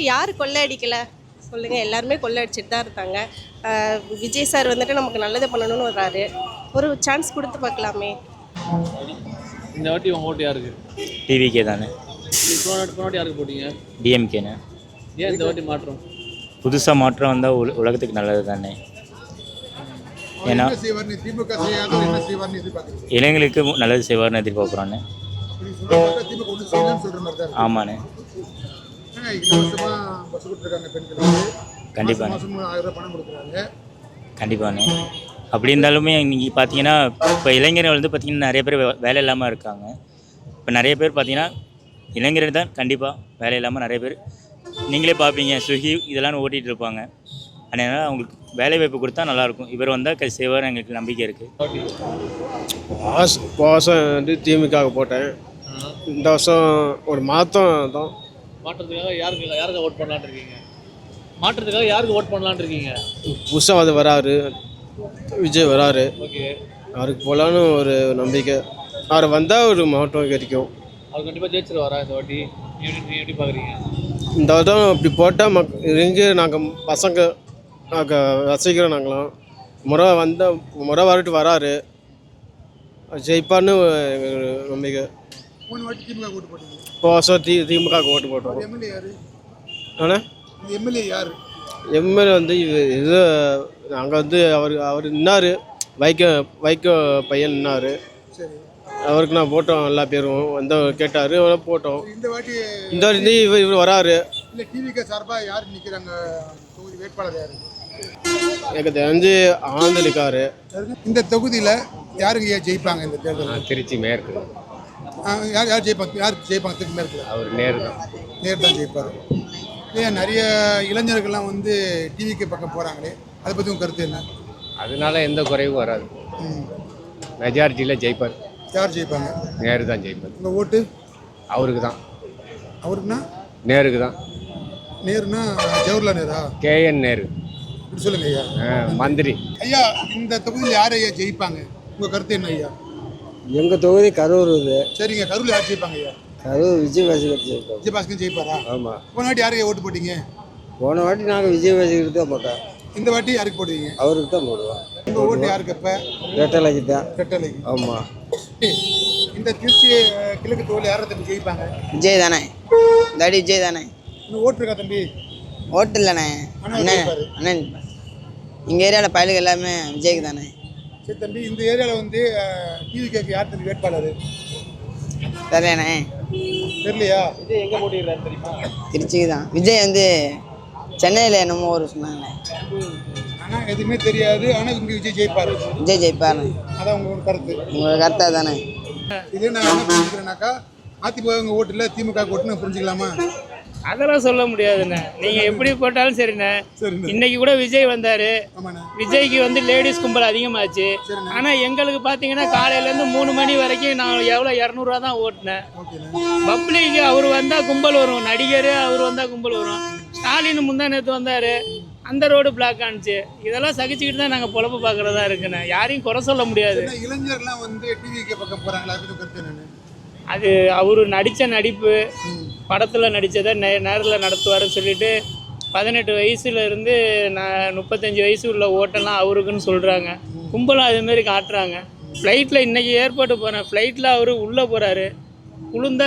யார் கொள்ளை அடிக்கலை சொல்லுங்கள்? எல்லாருமே கொள்ளை அடிச்சுட்டு தான் இருந்தாங்க. விஜய் சார் நமக்கு நல்லது பண்ணணும்னு வர்றாரு. ஒரு சான்ஸ் கொடுத்து பார்க்கலாமே. இந்த வாட்டி உங்கள் ஓட்டு யாருக்கு? டிவிக்கே தானே. போனாட்டி யாருக்கு போட்டீங்க? டிஎம்கேண்ணே. ஏன் இந்த வாட்டி மாற்றம்? புதுசாக மாற்றம் வந்தால் உலகத்துக்கு நல்லது தானே. ஏன்னா இளைஞர்களுக்கு நல்லது செய்வார்னு எதிர்பார்க்குறோன்னு. ஆமாண்ணே, கண்டிப்பாண்ணே. கண்டிப்பாண்ணே. அப்படி இருந்தாலுமே நீங்கள் பார்த்தீங்கன்னா இப்போ இளைஞர்கள் பார்த்தீங்கன்னா நிறைய பேர் வேலை இல்லாமல் இருக்காங்க. இப்போ நிறைய பேர் பார்த்தீங்கன்னா இளைஞர்கள் தான் கண்டிப்பாக வேலை இல்லாமல் நிறைய பேர் நீங்களே பார்ப்பீங்க. ஸ்விக்கி இதெல்லாம் ஓட்டிகிட்டு இருப்பாங்க. அதனால் அவங்களுக்கு வேலை வாய்ப்பு கொடுத்தா நல்லாயிருக்கும். இவர் வந்தால் செய்வார், எங்களுக்கு நம்பிக்கை இருக்குது. வருஷம் வந்து திமுக போட்டேன். இந்த வருஷம் ஒரு மாற்றம் தான். மாற்றத்துக்காக யாருக்கு ஓட் பண்ணலான்னு இருக்கீங்க? மாற்றத்துக்காக யாருக்கு ஓட் பண்ணலான்னு இருக்கீங்க? புதுசாக வந்து வராரு, விஜய் வராரு. ஓகே, அவருக்கு போகலான்னு ஒரு நம்பிக்கை. அவர் வந்தால் ஒரு மாற்றம் கிடைக்கும். அவர் கண்டிப்பாக ஜெயிச்சிருவாரா இந்த வாட்டி? நீ எப்படி பார்க்குறீங்க? இந்த வருடம் இப்படி போட்டால் எங்கே நாங்கள் பசங்க நாங்கள் ரசிக்கிறோம். நாங்களாம் முறை வரட்டு வராரு, ஜெயிப்பான்னு எங்களுக்கு நம்பிக்கை. இப்போ வருஷம் திமுக ஓட்டு போட்டோம். ஆனால் எம்எல்ஏ வந்து இது நாங்கள் வந்து அவர் நின்னார், வைக்க பையன் நின்னார். அவருக்கு நான் போட்டோம், எல்லா பேரும் வந்து கேட்டார், போட்டோம். இந்த வாட்டி இவர் வராரு. எனக்கு தெரிஞ்சு ஆனந்த் இருக்காரு. இந்த தொகுதியில் யாருங்க ஜெயிப்பாங்க இந்த தேர்தல்? திருச்சி மேற்கு. யார் ஜெயிப்பாங்க திருச்சி மேற்கு? அவர் நேரு தான் ஜெயிப்பார். ஏன் நிறைய இளைஞர்கள்லாம் வந்து டிவிக்கு பக்கம் போகிறாங்களே, அதை பற்றி உங்கள் கருத்து என்ன? அதனால எந்த குறைவும் வராது. மெஜாரிட்டியில் ஜெயிப்பார். யார் ஜெயிப்பாங்க? நேரு தான் ஜெயிப்பார். உங்கள் ஓட்டு அவருக்கு தான். அவருக்குன்னா? நேருக்கு தான். நேருனா ஜவஹர்லால் நேரா? கேஎன் நேரு. இப்படி சொல்லுங்க ஐயா. மந்திரி. ஐயா, இந்த தொகுதியில் யார் ஐயா ஜெயிப்பாங்க? உங்கள் கருத்து என்ன ஐயா? எங்கள் தொகுதி கரூர் இது. சரிங்க, கரூரில் யார் ஜெயிப்பாங்க ஐயா? கரூர் விஜயபாஸ்கர் ஜெயிப்பாங்க. விஜயபாஸ்கர் ஜெயிப்பாரா? ஆமாம். போன வாட்டி யாருக்கு ஓட்டு போட்டீங்க? போன வாட்டி நாங்கள் விஜயபாஸ்கருக்கு தான் போட்டோம். இந்த வாட்டி யாருக்கு போடுவீங்க? அவருக்கு தான் போடுவோம். உங்கள் ஓட்டு யாருக்கு இப்போ? ரெட்டலைக்கு தான். ரெட்டலைக்கு. ஆமாம். இந்த திருச்சி கிழக்கு தொகுதியில் யாரை தம்பி ஜெயிப்பாங்க? விஜய் தானே, தாடி விஜய் தானே. இன்னும் ஓட்டு இருக்கா தம்பி? ஓட்டு இல்லைண்ணே, அண்ணன் அண்ணன் எங்கள் ஏரியாவில் பயலுக்கு எல்லாமே விஜய்க்கு தானே. சரி தம்பி, இந்த ஏரியாவில் வந்து டிவிக்கு யார் தம்பி வேட்பாளர்? தெரியலண்ணே. தெரியலையா? விஜய் எங்கே போட்டிடுறாரு தெரியுமா? திருச்சிக்கு தான். விஜய் வந்து சென்னையில் என்னமோ ஒரு சொன்னாங்களே. ஆனால் எதுவுமே தெரியாது, ஆனால் இங்கே விஜய் ஜெயிப்பார். விஜய் ஜெயிப்பாருண்ணே. அதான் உங்களோட கருத்து? உங்களோட கருத்தா தானே. இதே நான் என்ன புரிஞ்சுக்கிறேன்னாக்கா, அதிமுக ஓட்டு இல்லை திமுக ஓட்டுன்னு புரிஞ்சுக்கலாமா? அதெல்லாம் சொல்ல முடியாதுண்ணே. நீங்கள் எப்படி போட்டாலும் சரிண்ணே. இன்னைக்கு கூட விஜய் வந்தார். விஜய்க்கு வந்து லேடிஸ் கும்பல் அதிகமாச்சு. ஆனால் எங்களுக்கு பார்த்தீங்கன்னா காலையிலேருந்து 3 மணி வரைக்கும் நான் எவ்வளோ 200 தான் ஓட்டினேன். பப்ளிக்கு அவர் வந்தால் கும்பல் வரும், நடிகர் அவர் வந்தால் கும்பல் வரும். ஸ்டாலின் முந்தா நேற்று வந்தார், அந்த ரோடு பிளாக் ஆனிச்சு. இதெல்லாம் சகிச்சுக்கிட்டு தான் நாங்கள் பொழப்பு பார்க்குறதா இருக்குண்ணே. யாரையும் குறை சொல்ல முடியாது. இளைஞர்லாம் வந்து டிவிக்கு பக்கம் போகிறாங்களா, அதுக்கு கருத்து என்னன்னு? அது அவர் நடித்த நடிப்பு, படத்தில் நடித்ததை நேரில் நடத்துவார்னு சொல்லிட்டு 18 வயசுலேருந்து 35 வயசு உள்ள ஓட்டெல்லாம் அவருக்குன்னு சொல்கிறாங்க. கும்பலும் அதுமாரி காட்டுறாங்க. ஃப்ளைட்டில் இன்றைக்கி ஏர்போர்ட்டு போகிறேன், ஃப்ளைட்டில் அவர் உள்ளே போகிறாரு. உளுந்த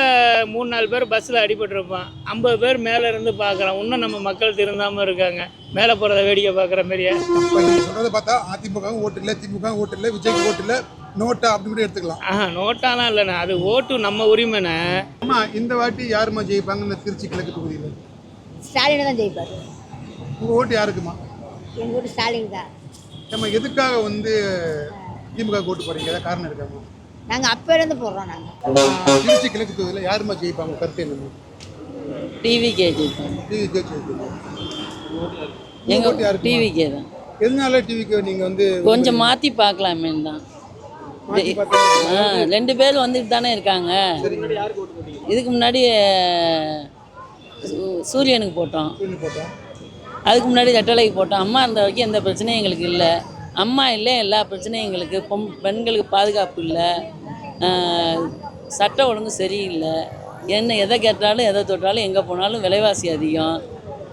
3-4 பேர் பஸ்ஸில் அடிபட்டிருப்பான், 50 பேர் மேலே இருந்து பார்க்குறான். இன்னும் நம்ம மக்கள் திருந்தாமல் இருக்காங்க, மேலே போகிறத வேடிக்கை பார்க்குற மாதிரியே. நீங்கள் சொல்கிறத பார்த்தா அதிமுக ஓட்டு இல்லை, திமுக ஓட்டு இல்லை, விஜய்க்கு ஓட்டு இல்லை, நோட்டா அப்படி கூட எடுத்துக்கலாம். நோட்டாலாம் இல்லைண்ணே, அது ஓட்டு நம்ம உரிமைண்ணே. ஆமாம், இந்த வாட்டி யாருமா ஜெயிப்பாங்க இந்த திருச்சி கிழக்கு தொகுதியில்? ஸ்டாலின் தான் ஜெயிப்பார். உங்கள் ஓட்டு யாருக்குமா? எங்கள் ஓட்டு ஸ்டாலின் தான். நம்ம எதுக்காக வந்து திமுக ஓட்டு போகிறீங்க? ஏதாவது காரணம் இருக்காமா? நாங்கள் அப்போலேருந்து போடுறோம். நாங்கள் திருச்சி கிழக்கு தொகுதியில் யாருமா ஜெயிப்பாங்க? கருத்து என்னன்னு? டிவிக்கே ஜெயிப்பாங்க. டிவிக்கே ஜெயிப்பாங்க. எங்கள் டிவிக்கே தான். எதனால டிவிக்கு நீங்கள் வந்து கொஞ்சம் மாற்றி பார்க்கலாமே தான். 2 பேர் வந்துட்டு தானே இருக்காங்க. இதுக்கு முன்னாடி சூரியனுக்கு போட்டோம், அதுக்கு முன்னாடி ரெட்டலைக்கு போட்டோம். அம்மா இருந்த வரைக்கும் எந்த பிரச்சனையும் எங்களுக்கு இல்லை. அம்மா இல்லை, எல்லா பிரச்சனையும் எங்களுக்கு. பெண்களுக்கு பாதுகாப்பு இல்லை, சட்ட ஒழுங்கு சரியில்லை. என்ன எதை கேட்டாலும் எதை தொட்டாலும் எங்கே போனாலும் விலைவாசி அதிகம்,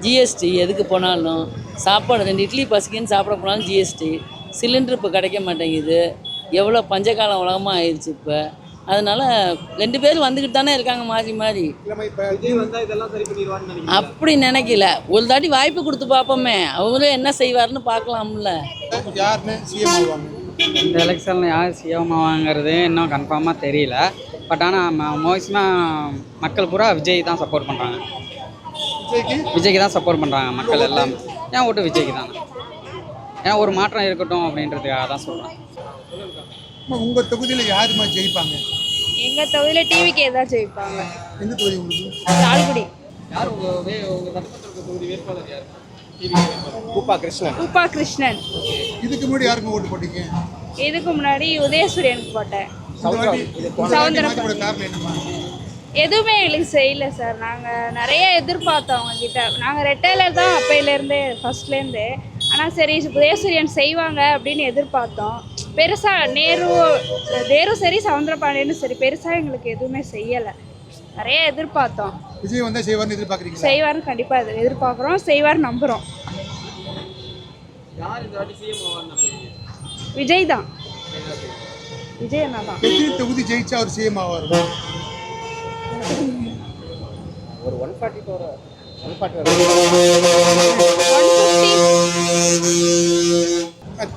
ஜிஎஸ்டி. எதுக்கு போனாலும் சாப்பாடு 2 இட்லி பசிக்குன்னு சாப்பிட போனாலும் ஜிஎஸ்டி. சிலிண்டர் இப்போ கிடைக்க மாட்டேங்குது. எவ்வளோ பஞ்சகாலம் உலகமாக ஆயிடுச்சு இப்போ. அதனால 2 பேர் வந்துக்கிட்டு தானே இருக்காங்க மாறி மாறி. அப்படி நினைக்கல, ஒரு தாட்டி வாய்ப்பு கொடுத்து பார்ப்போமே, அவங்களும் என்ன செய்வார்னு பார்க்கலாம்ல. இந்த எலெக்ஷனில் யார் சிஎம் ஆவாங்கிறது இன்னும் கன்ஃபார்மாக தெரியல. பட் ஆனால் மோஸ்ட்லியாக மக்கள் பூரா விஜய் தான் சப்போர்ட் பண்ணுறாங்க. விஜய்க்கு தான் சப்போர்ட் பண்ணுறாங்க மக்கள் எல்லாம். ஏன் ஓட்டு விஜய்க்கு தான். ஏன்னா ஒரு மாற்றம் இருக்கட்டும் அப்படின்றதுக்காக தான் சொல்கிறேன். உங்கள் தொகுதியில் யாருமா ஜெயிப்பாங்க? எங்கள் தொகுதியில் டிவிக்கே தான் ஜெயிப்பாங்க. எந்த தொகுதி உங்களுக்கு? லால்குடி. யார் உங்கள் சட்டமன்ற தொகுதி வேட்பாளர் யார்? உப்பா கிருஷ்ணன். உப்பா கிருஷ்ணன். இதுக்கு முன்னாடி யாருக்கு ஓட்டு போட்டீங்க? இதுக்கு முன்னாடி உதயசூரியனுக்கு போட்டேன். சவுந்தரம் காரணம் என்னமா? எதுவுமே எங்களுக்கு செய்யல சார். நாங்கள் நிறைய எதிர்பார்த்தோம் அவங்கக்கிட்ட. நாங்கள் ரெட்டையில தான் அப்பையிலேருந்தே ஃபர்ஸ்ட்லேருந்து. ஆனால் சரி உதயசூரியன் செய்வாங்க அப்படின்னு எதிர்பார்த்தோம். பெருசாக நேரும் சரி சவுந்தரபாண்டியனும் சரி பெருசாக எங்களுக்கு எதுவுமே செய்யலை. நிறைய எதிர்பார்த்தோம். விஜய் வந்தால் செய்வார்னு எதிர்பார்க்குறீங்க? செய்வார்னு கண்டிப்பாக எதிர்பார்க்குறோம். செய்வார் நம்புகிறோம். விஜய் தான். விஜய் அண்ணா தான். எத்தனை தொகுதி ஜெயிச்சா அவர் சிஎம் ஆவார்? ஒரு 140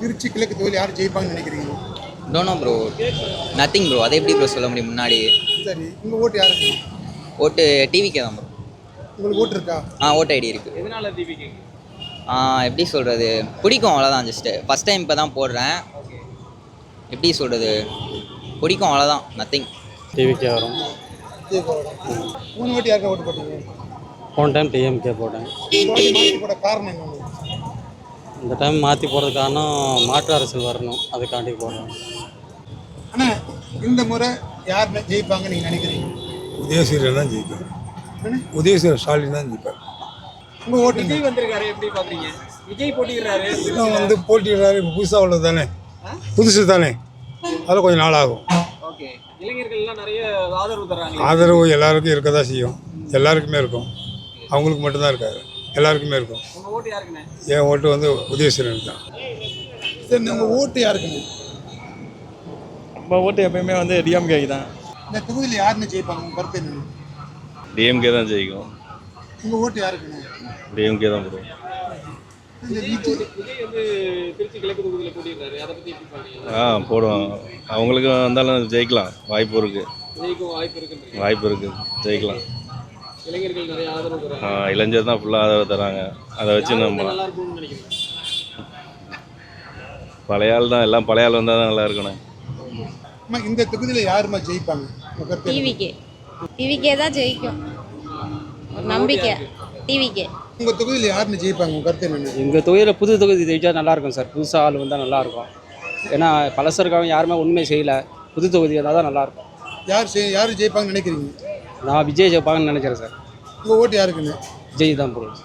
திருச்சி கிழக்கு தொகுதி யார் ஜெயிப்பாங்கன்னு நினைக்கிறீங்க? Dono bro, nothing bro. அதை எப்படி ப்ரோ சொல்ல முடியும் முன்னாடி? சரி, உங்கள் ஓட்டு யாருக்கு? ஓட்டு டிவிக்கே தான் ப்ரோ. உங்களுக்கு ஓட்டு இருக்கா? ஓட்டு ஐடி இருக்குது. எதனால டிவிக்கு? எப்படி சொல்கிறது, பிடிக்கும் அவ்வளோதான். ஜஸ்ட்டு ஃபஸ்ட் டைம் இப்போ தான் போடுறேன். எப்படி சொல்கிறது, பிடிக்கும் அவ்வளோதான். நத்திங். டிவிக்கே வரும். மூணு வாட்டி யாருக்கு ஓட்டு போட்டீங்க? போன டைம் டிஎம்கே போட்டேன். இந்த வாட்டி மாற்றி போட காரணம் என்ன? இந்த டைம் மாற்றி போடுறது காரணம் மாற்று அரசியல் வரணும், அதுக்காண்டி போடுறோம். ஆனால் இந்த முறை யார் ஜெயிப்பாங்க நீங்கள் நினைக்கிறீங்க? உதயசூரியன் தான் ஜெயிப்பார். உதயசூரியன் ஸ்டாலின் தான் ஜெயிப்பார். உங்கள் ஓட்டு விஜய் வந்திருக்காரு, எப்படி பார்க்குறீங்க? விஜய் போட்டிடுறாரு. இன்னும் போட்டிடுறாரு. இப்போ புதுசாக உள்ளது தானே, புதுசு தானே, அதில் கொஞ்சம் நாள் ஆகும். ஓகே, இளைஞர்கள்லாம் நிறைய ஆதரவு தர்றாங்க. ஆதரவு எல்லாருக்கும் இருக்க தான் செய்யும். எல்லாருக்குமே இருக்கும். அவங்களுக்கு மட்டும்தான் இருக்காது, எல்லாருக்குமே இருக்கும். உங்கள் ஓட்டு யாருக்குண்ணே? என் ஓட்டு உதயசூரியன் தான். சரி, உங்கள் ஓட்டு யாருக்குண்ணே? நம்ம ஓட்டு எப்பயுமே டிஎம்கே தான். இந்த தொகுதியில் யாருன்னு ஜெயிப்பாங்க? உங்கள் கருத்து என்ன? டிஎம்கே தான் ஜெயிக்கும். உங்கள் ஓட்டு யாருக்குண்ணே? டிஎம்கே தான் ப்ரோ. இந்த விஜய் திருச்சி கிழக்கு தொகுதியில் போட்டிடுறாரு, அதை பற்றி எப்படி பார்க்குறீங்க? போடுவோம். அவங்களுக்கு வந்தாலும் ஜெயிக்கலாம், வாய்ப்பு இருக்குது. விஜய்க்கும் வாய்ப்பு இருக்குன்னு? வாய்ப்பு இருக்குது, ஜெயிக்கலாம். இளைஞர்கள் நிறைய ஆதரவு தராங்க. இளைஞர் தான் ஃபுல்லாக ஆதரவு தராங்க. அதை வச்சு நம்ம நல்லா இருக்கும்னு நினைக்கிறேன். பழைய ஆள் தான், எல்லாம் பழைய ஆள் வந்தால் தான் நல்லா இருக்கணும். இந்த தொகுதியில் யாருமா ஜெயிப்பாங்க? டிவிக்கே தான் ஜெயிக்கும். ஒரு நம்பிக்கை. டிவிக்கே. உங்கள் தொகுதியில் யாருன்னு ஜெயிப்பாங்க? உங்கள் கருத்து என்ன? எங்கள் தொகுதியில் புது தொகுதி ஜெயிச்சா நல்லாயிருக்கும் சார். புதுசாக ஆள் வந்தால் நல்லாயிருக்கும். ஏன்னா பழசருக்காக யாருமே உண்மை செய்யலை. புது தொகுதி வந்தால் தான் நல்லாயிருக்கும். யார் ஜெயிப்பாங்கன்னு நினைக்கிறீங்க? நான் விஜய் ஜெயிப்பாங்கன்னு நினைக்கிறேன் சார். உங்கள் ஓட்டு யாருக்குன்னு? விஜய் தான் போடுவேன்.